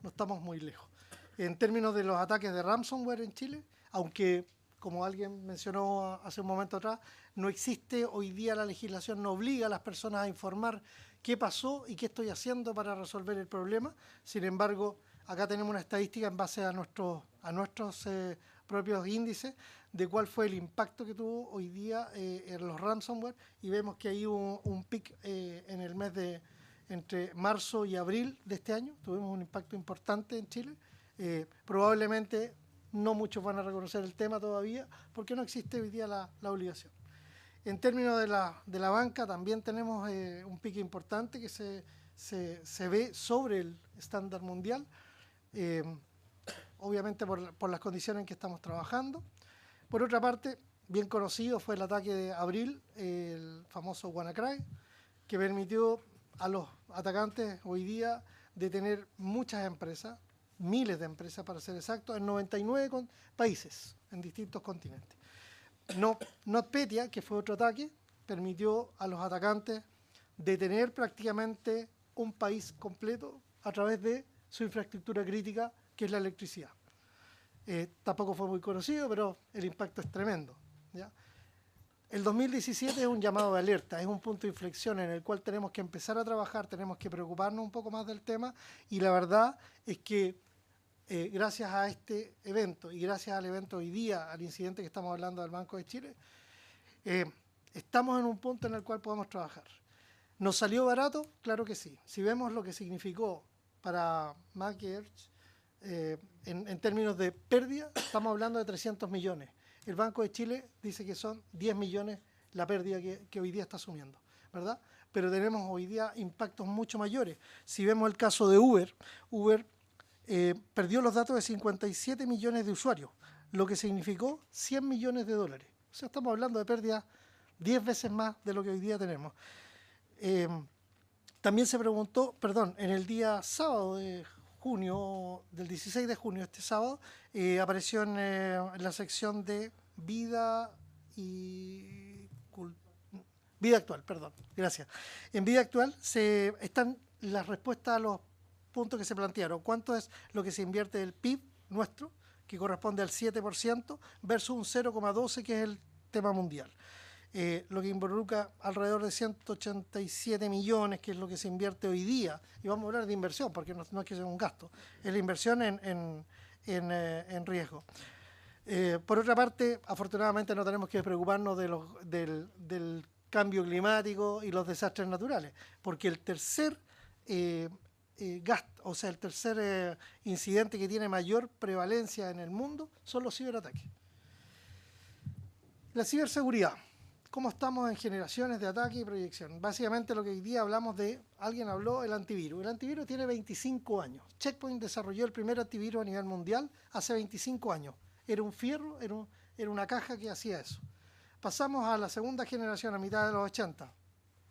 S11: No estamos muy lejos. En términos de los ataques de ransomware en Chile, aunque, como alguien mencionó hace un momento atrás, no existe hoy día la legislación, no obliga a las personas a informar qué pasó y qué estoy haciendo para resolver el problema. Sin embargo, acá tenemos una estadística en base a nuestros propios índices de cuál fue el impacto que tuvo hoy día en los ransomware y vemos que hay un pic en el mes entre marzo y abril de este año. Tuvimos un impacto importante en Chile. Probablemente no muchos van a reconocer el tema todavía porque no existe hoy día la obligación. En términos de la banca también tenemos un pique importante que se ve sobre el estándar mundial, obviamente por las condiciones en que estamos trabajando. Por otra parte, bien conocido fue el ataque de abril, el famoso WannaCry, que permitió a los atacantes hoy día detener muchas empresas, miles de empresas para ser exactos, en 99 países, en distintos continentes. NotPetya, que fue otro ataque, permitió a los atacantes detener prácticamente un país completo a través de su infraestructura crítica, que es la electricidad. Tampoco fue muy conocido, pero el impacto es tremendo, ¿ya? El 2017 es un llamado de alerta, es un punto de inflexión en el cual tenemos que empezar a trabajar, tenemos que preocuparnos un poco más del tema y la verdad es que gracias a este evento y gracias al evento hoy día, al incidente que estamos hablando del Banco de Chile, estamos en un punto en el cual podemos trabajar. ¿Nos salió barato? Claro que sí. Si vemos lo que significó para Mackerch en términos de pérdida, estamos hablando de 300 millones. El Banco de Chile dice que son 10 millones la pérdida que hoy día está asumiendo, ¿verdad? Pero tenemos hoy día impactos mucho mayores. Si vemos el caso de Uber, perdió los datos de 57 millones de usuarios, lo que significó 100 millones de dólares. O sea, estamos hablando de pérdidas 10 veces más de lo que hoy día tenemos. También se preguntó, en el día sábado de junio, del 16 de junio, este sábado, apareció en la sección de Vida Actual, gracias. En Vida Actual están las respuestas a los puntos que se plantearon. ¿Cuánto es lo que se invierte del PIB nuestro, que corresponde al 7%, versus un 0,12%, que es el tema mundial? Lo que involucra alrededor de 187 millones, que es lo que se invierte hoy día, y vamos a hablar de inversión, porque no es que sea un gasto, es la inversión en riesgo. Por otra parte, afortunadamente no tenemos que preocuparnos del cambio climático y los desastres naturales, porque el tercer el tercer incidente que tiene mayor prevalencia en el mundo son los ciberataques. La ciberseguridad. ¿Cómo estamos en generaciones de ataque y proyección? Básicamente lo que hoy día hablamos alguien habló, el antivirus. El antivirus tiene 25 años. Check Point desarrolló el primer antivirus a nivel mundial hace 25 años. Era un fierro, era una caja que hacía eso. Pasamos a la segunda generación, a mitad de los 80,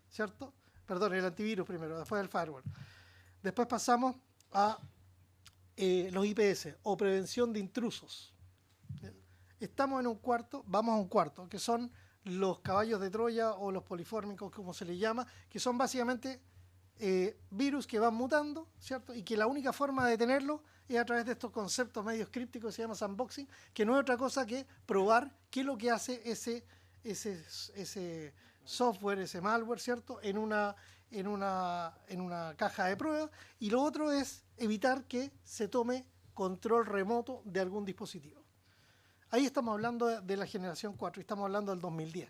S11: ¿cierto? El antivirus primero, después el firewall. Después pasamos a los IPS, o prevención de intrusos. Estamos en un cuarto, vamos a un cuarto, que son los caballos de Troya o los polifórmicos, como se les llama, que son básicamente virus que van mutando, ¿cierto? Y que la única forma de detenerlos es a través de estos conceptos medios crípticos que se llama sandboxing, que no es otra cosa que probar qué es lo que hace ese software, ese malware, ¿cierto? En una caja de prueba. Y lo otro es evitar que se tome control remoto de algún dispositivo. Ahí estamos hablando de la generación 4 y estamos hablando del 2010.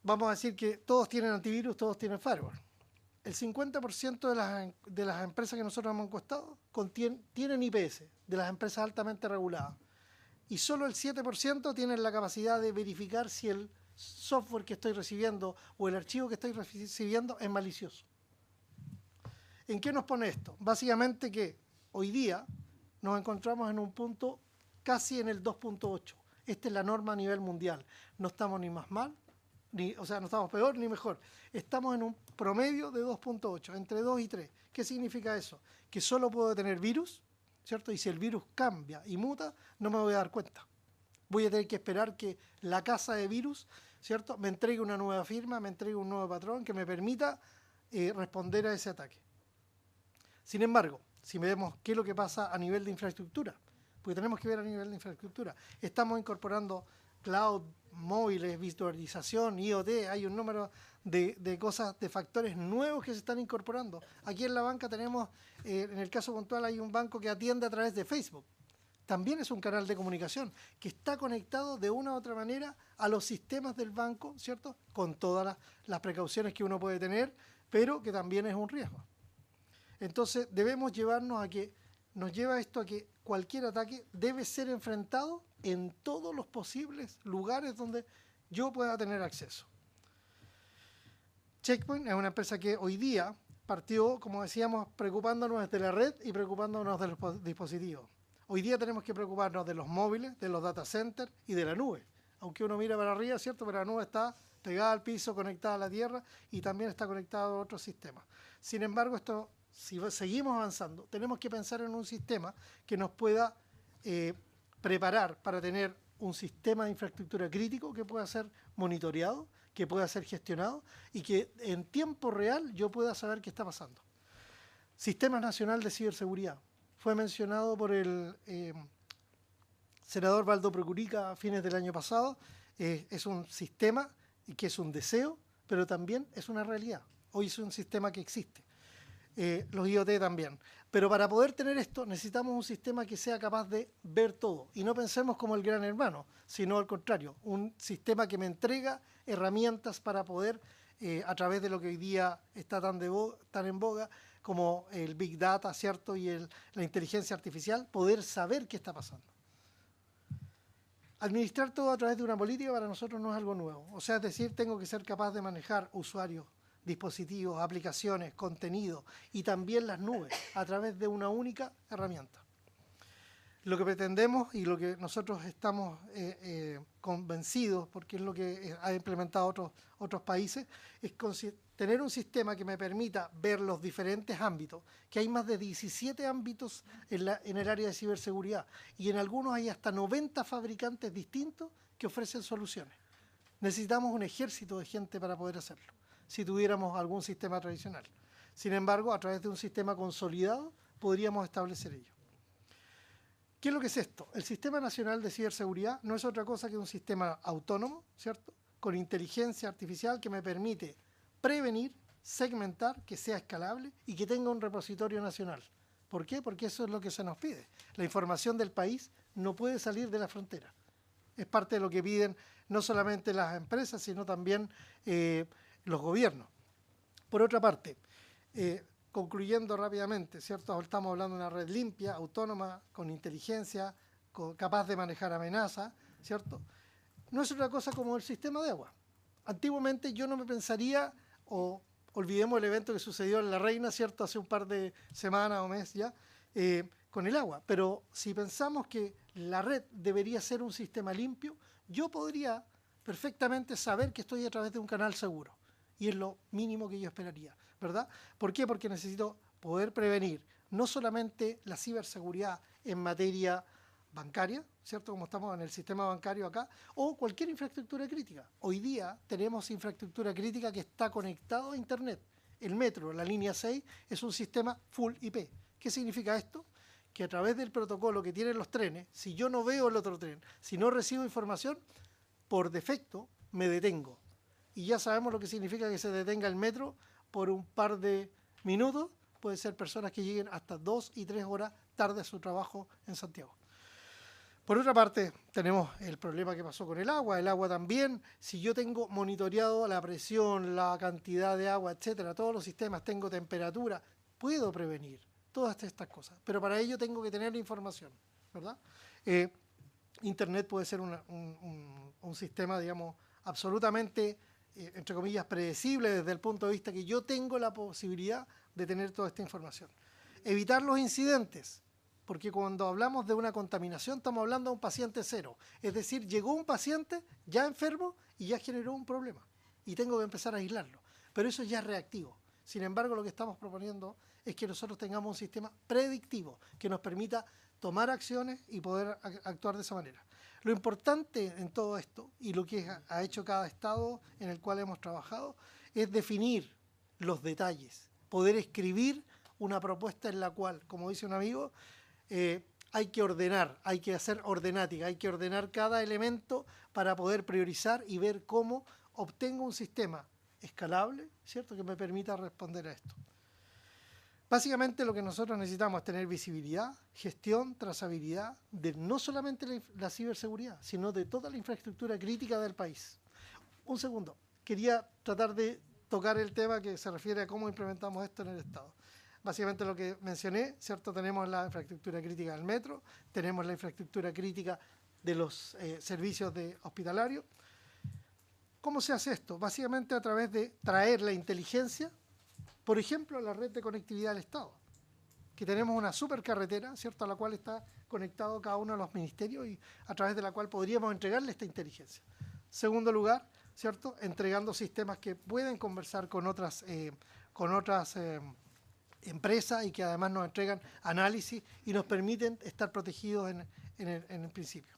S11: Vamos a decir que todos tienen antivirus, todos tienen firewall. El 50% de las empresas que nosotros hemos encuestado tienen IPS, de las empresas altamente reguladas. Y solo el 7% tienen la capacidad de verificar si el software que estoy recibiendo o el archivo que estoy recibiendo es malicioso. ¿En qué nos pone esto? Básicamente que hoy día nos encontramos en un punto casi en el 2.8. Esta es la norma a nivel mundial. No estamos ni más mal, no estamos peor ni mejor. Estamos en un promedio de 2.8, entre 2 y 3. ¿Qué significa eso? Que solo puedo tener virus, ¿cierto? Y si el virus cambia y muta, no me voy a dar cuenta. Voy a tener que esperar que la casa de virus, ¿cierto?, me entregue una nueva firma, me entregue un nuevo patrón que me permita responder a ese ataque. Sin embargo, si vemos qué es lo que pasa a nivel de infraestructura, porque tenemos que ver a nivel de infraestructura, estamos incorporando cloud, móviles, virtualización, IoT, hay un número de cosas, de factores nuevos que se están incorporando. Aquí en la banca tenemos, en el caso puntual, hay un banco que atiende a través de Facebook. También es un canal de comunicación que está conectado de una u otra manera a los sistemas del banco, ¿cierto? Con todas las precauciones que uno puede tener, pero que también es un riesgo. Entonces debemos nos lleva esto a que cualquier ataque debe ser enfrentado en todos los posibles lugares donde yo pueda tener acceso. Check Point es una empresa que hoy día partió, como decíamos, preocupándonos de la red y preocupándonos de los dispositivos. Hoy día tenemos que preocuparnos de los móviles, de los data centers y de la nube. Aunque uno mira para arriba, ¿cierto? Pero la nube está pegada al piso, conectada a la tierra y también está conectada a otros sistemas. Sin embargo, si seguimos avanzando, tenemos que pensar en un sistema que nos pueda preparar para tener un sistema de infraestructura crítico que pueda ser monitoreado, que pueda ser gestionado y que en tiempo real yo pueda saber qué está pasando. Sistema Nacional de Ciberseguridad. Fue mencionado por el senador Valdo Procurica a fines del año pasado. Es un sistema que es un deseo, pero también es una realidad. Hoy es un sistema que existe. Los IoT también. Pero para poder tener esto necesitamos un sistema que sea capaz de ver todo. Y no pensemos como el gran hermano, sino al contrario, un sistema que me entrega herramientas para poder, a través de lo que hoy día está tan en boga, como el Big Data, ¿cierto? Y la inteligencia artificial, poder saber qué está pasando. Administrar todo a través de una política para nosotros no es algo nuevo. O sea, es decir, tengo que ser capaz de manejar usuarios, dispositivos, aplicaciones, contenido y también las nubes a través de una única herramienta. Lo que pretendemos y lo que nosotros estamos convencidos, porque es lo que han implementado otros países, es tener un sistema que me permita ver los diferentes ámbitos, que hay más de 17 ámbitos en el área de ciberseguridad y en algunos hay hasta 90 fabricantes distintos que ofrecen soluciones. Necesitamos un ejército de gente para poder hacerlo, si tuviéramos algún sistema tradicional. Sin embargo, a través de un sistema consolidado podríamos establecer ello. ¿Qué es lo que es esto? El Sistema Nacional de Ciberseguridad no es otra cosa que un sistema autónomo, ¿cierto?, con inteligencia artificial que me permite prevenir, segmentar, que sea escalable y que tenga un repositorio nacional. ¿Por qué? Porque eso es lo que se nos pide. La información del país no puede salir de la frontera. Es parte de lo que piden no solamente las empresas, sino también los gobiernos. Por otra parte, concluyendo rápidamente, ¿cierto? Estamos hablando de una red limpia, autónoma, con inteligencia, capaz de manejar amenazas, ¿cierto? No es otra cosa como el sistema de agua. Antiguamente yo no me pensaría, o olvidemos el evento que sucedió en La Reina, ¿cierto?, hace un par de semanas o meses ya, con el agua. Pero si pensamos que la red debería ser un sistema limpio, yo podría perfectamente saber que estoy a través de un canal seguro. Y es lo mínimo que yo esperaría, ¿verdad? ¿Por qué? Porque necesito poder prevenir no solamente la ciberseguridad en materia bancaria, ¿cierto?, como estamos en el sistema bancario acá, o cualquier infraestructura crítica. Hoy día tenemos infraestructura crítica que está conectado a Internet. El metro, la línea 6, es un sistema full IP. ¿Qué significa esto? Que a través del protocolo que tienen los trenes, si yo no veo el otro tren, si no recibo información, por defecto me detengo. Y ya sabemos lo que significa que se detenga el metro por un par de minutos. Puede ser personas que lleguen hasta 2 y 3 horas tarde a su trabajo en Santiago. Por otra parte, tenemos el problema que pasó con el agua. El agua también, si yo tengo monitoreado la presión, la cantidad de agua, etcétera, todos los sistemas, tengo temperatura, puedo prevenir todas estas cosas. Pero para ello tengo que tener la información, ¿verdad? Internet puede ser un sistema, digamos, absolutamente, entre comillas, predecible desde el punto de vista que yo tengo la posibilidad de tener toda esta información. Evitar los incidentes, porque cuando hablamos de una contaminación estamos hablando de un paciente cero. Es decir, llegó un paciente ya enfermo y ya generó un problema y tengo que empezar a aislarlo. Pero eso ya es reactivo. Sin embargo, lo que estamos proponiendo es que nosotros tengamos un sistema predictivo que nos permita tomar acciones y poder actuar de esa manera. Lo importante en todo esto, y lo que ha hecho cada estado en el cual hemos trabajado, es definir los detalles, poder escribir una propuesta en la cual, como dice un amigo, hay que ordenar, hay que hacer ordenática, hay que ordenar cada elemento para poder priorizar y ver cómo obtengo un sistema escalable, ¿cierto?, que me permita responder a esto. Básicamente lo que nosotros necesitamos es tener visibilidad, gestión, trazabilidad de no solamente la ciberseguridad, sino de toda la infraestructura crítica del país. Un segundo, quería tratar de tocar el tema que se refiere a cómo implementamos esto en el Estado. Básicamente lo que mencioné, ¿cierto? Tenemos la infraestructura crítica del metro, tenemos la infraestructura crítica de los servicios hospitalarios. ¿Cómo se hace esto? Básicamente a través de traer la inteligencia, por ejemplo, a la red de conectividad del Estado, que tenemos una supercarretera, ¿cierto?, a la cual está conectado cada uno de los ministerios y a través de la cual podríamos entregarle esta inteligencia. Segundo lugar, ¿cierto?, entregando sistemas que pueden conversar con otras empresas y que además nos entregan análisis y nos permiten estar protegidos en el principio.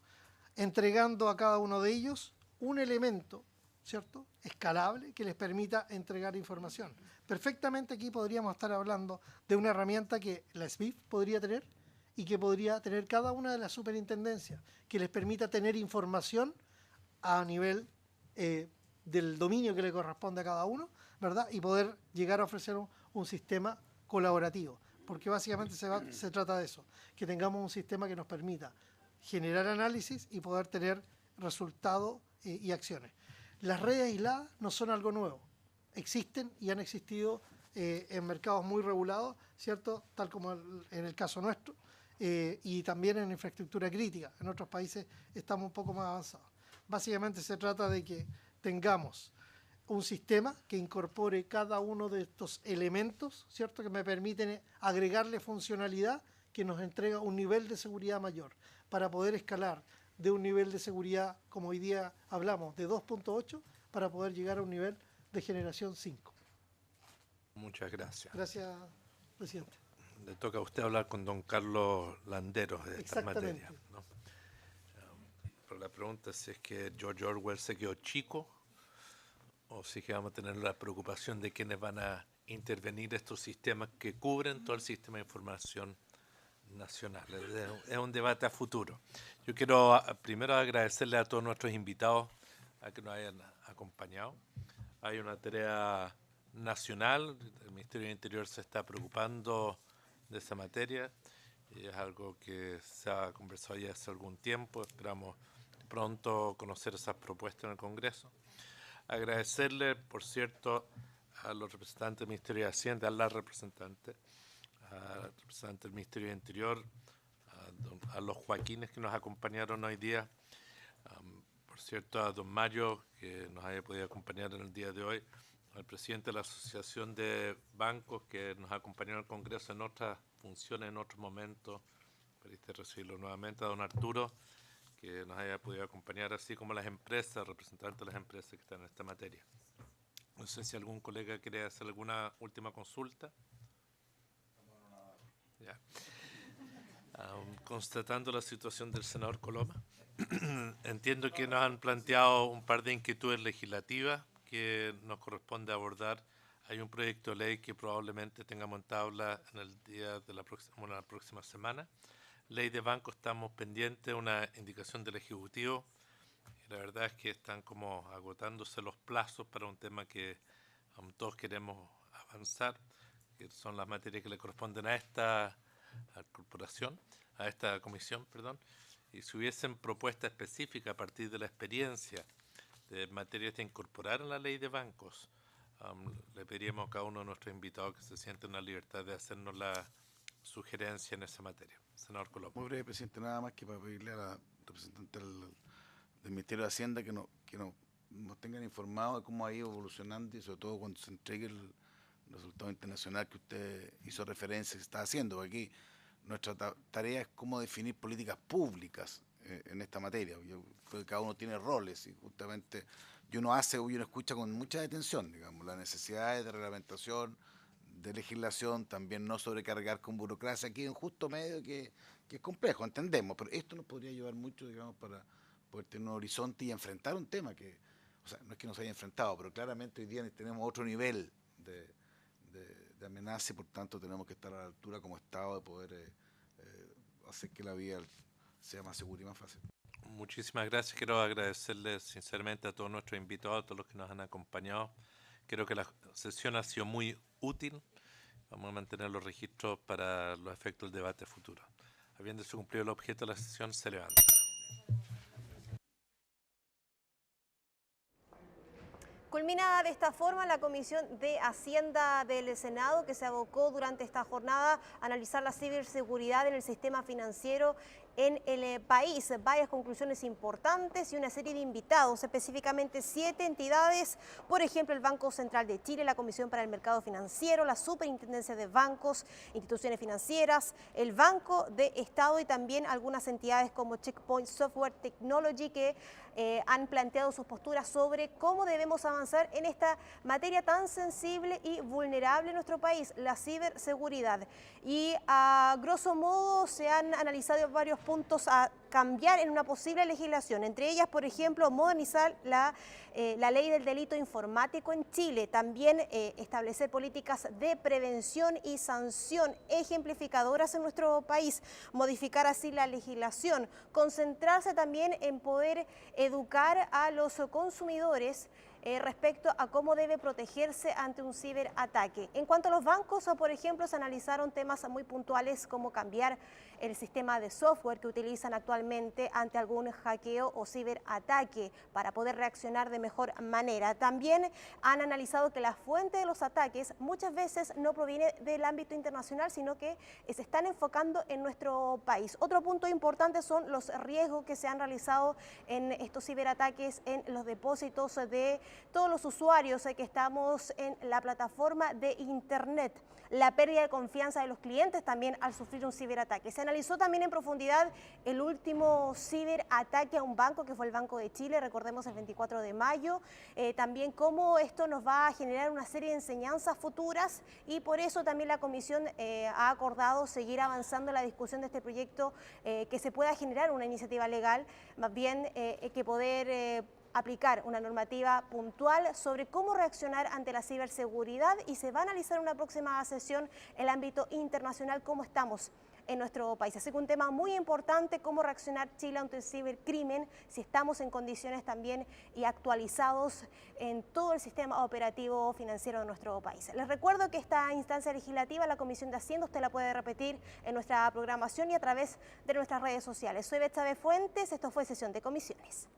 S11: Entregando a cada uno de ellos un elemento, ¿cierto?, escalable que les permita entregar información. Perfectamente aquí podríamos estar hablando de una herramienta que la SBIF podría tener y que podría tener cada una de las superintendencias, que les permita tener información a nivel del dominio que le corresponde a cada uno, ¿verdad?, y poder llegar a ofrecer un sistema colaborativo, porque básicamente se trata de eso, que tengamos un sistema que nos permita generar análisis y poder tener resultados y acciones. Las redes aisladas no son algo nuevo, existen y han existido en mercados muy regulados, ¿cierto?, tal como en el caso nuestro, y también en infraestructura crítica. En otros países estamos un poco más avanzados. Básicamente se trata de que tengamos un sistema que incorpore cada uno de estos elementos, ¿cierto?, que me permiten agregarle funcionalidad que nos entrega un nivel de seguridad mayor, para poder escalar de un nivel de seguridad, como hoy día hablamos, de 2.8, para poder llegar a un nivel de generación 5.
S2: Muchas gracias.
S11: Gracias, presidente.
S2: Le toca a usted hablar con don Carlos Landeros de esta materia, ¿no? Pero la pregunta es si es que George Orwell se quedó chico o si es que vamos a tener la preocupación de quiénes van a intervenir estos sistemas que cubren todo el sistema de información nacional. Es un debate a futuro. Yo quiero primero agradecerle a todos nuestros invitados a que nos hayan acompañado. Hay una tarea nacional, el Ministerio del Interior se está preocupando de esa materia y es algo que se ha conversado ya hace algún tiempo. Esperamos pronto conocer esas propuestas en el Congreso. Agradecerle, por cierto, a los representantes del Ministerio de Hacienda, a la representante, al representante del Ministerio del Interior, a los Joaquines que nos acompañaron hoy día, por cierto, a don Mario, que nos haya podido acompañar en el día de hoy, al presidente de la Asociación de Bancos, que nos acompañó en el Congreso en otras funciones, en otros momentos, para recibirlo nuevamente, a don Arturo, que nos haya podido acompañar, así como las empresas, representantes de las empresas que están en esta materia. No sé si algún colega quiere hacer alguna última consulta. Ya. Constatando la situación del senador Coloma, entiendo que nos han planteado un par de inquietudes legislativas que nos corresponde abordar. Hay un proyecto de ley que probablemente tengamos en tabla en el día de la próxima semana. Ley de banco, estamos pendientes de una indicación del Ejecutivo. Y la verdad es que están como agotándose los plazos para un tema que todos queremos avanzar, que son las materias que le corresponden a esta corporación, a esta comisión, perdón. Y si hubiesen propuestas específicas a partir de la experiencia de materias de incorporar en la ley de bancos, le pediríamos a cada uno de nuestros invitados que se sienten en la libertad de hacernos la sugerencia en esa materia. Senador Coloma.
S6: Muy breve, presidente, nada más que para pedirle a la representante del Ministerio de Hacienda que nos tengan informados de cómo ha ido evolucionando y sobre todo cuando se entregue el resultado internacional que usted hizo referencia que está haciendo. Aquí nuestra tarea es cómo definir políticas públicas en esta materia. Cada uno tiene roles y justamente uno escucha con mucha atención, digamos, las necesidades de reglamentación, de legislación, también no sobrecargar con burocracia, aquí en justo medio que es complejo, entendemos, pero esto nos podría ayudar mucho, digamos, para poder tener un horizonte y enfrentar un tema que, o sea, no es que nos haya enfrentado, pero claramente hoy día tenemos otro nivel de amenaza y por tanto tenemos que estar a la altura como Estado de poder hacer que la vida sea más segura y más fácil.
S2: Muchísimas gracias. Quiero agradecerles sinceramente a todos nuestros invitados, a todos los que nos han acompañado. Creo que la sesión ha sido muy útil. Vamos a mantener los registros para los efectos del debate futuro. Habiéndose cumplido el objeto de la sesión, se levanta.
S12: Culminada de esta forma la Comisión de Hacienda del Senado, que se abocó durante esta jornada a analizar la ciberseguridad en el sistema financiero en el país. Varias conclusiones importantes y una serie de invitados, específicamente 7 entidades, por ejemplo el Banco Central de Chile, la Comisión para el Mercado Financiero, la Superintendencia de Bancos, Instituciones Financieras, el Banco de Estado y también algunas entidades como Checkpoint Software Technology que han planteado sus posturas sobre cómo debemos avanzar en esta materia tan sensible y vulnerable en nuestro país, la ciberseguridad. Y a grosso modo se han analizado varios puntos a cambiar en una posible legislación, entre ellas, por ejemplo, modernizar la ley del delito informático en Chile, también establecer políticas de prevención y sanción ejemplificadoras en nuestro país, modificar así la legislación, concentrarse también en poder educar a los consumidores respecto a cómo debe protegerse ante un ciberataque. En cuanto a los bancos, por ejemplo, se analizaron temas muy puntuales como cambiar el sistema de software que utilizan actualmente ante algún hackeo o ciberataque para poder reaccionar de mejor manera. También han analizado que la fuente de los ataques muchas veces no proviene del ámbito internacional, sino que se están enfocando en nuestro país. Otro punto importante son los riesgos que se han realizado en estos ciberataques en los depósitos de todos los usuarios que estamos en la plataforma de Internet. La pérdida de confianza de los clientes también al sufrir un ciberataque. Se analizó también en profundidad el último ciberataque a un banco, que fue el Banco de Chile, recordemos el 24 de mayo. También cómo esto nos va a generar una serie de enseñanzas futuras, y por eso también la Comisión ha acordado seguir avanzando en la discusión de este proyecto, que se pueda generar una iniciativa legal, más bien que poder aplicar una normativa puntual sobre cómo reaccionar ante la ciberseguridad, y se va a analizar en una próxima sesión el ámbito internacional, cómo estamos en nuestro país. Así que un tema muy importante, cómo reaccionar Chile ante el cibercrimen, si estamos en condiciones también y actualizados en todo el sistema operativo financiero de nuestro país. Les recuerdo que esta instancia legislativa, la Comisión de Hacienda, usted la puede repetir en nuestra programación y a través de nuestras redes sociales. Soy Betsabe Fuentes, esto fue Sesión de Comisiones.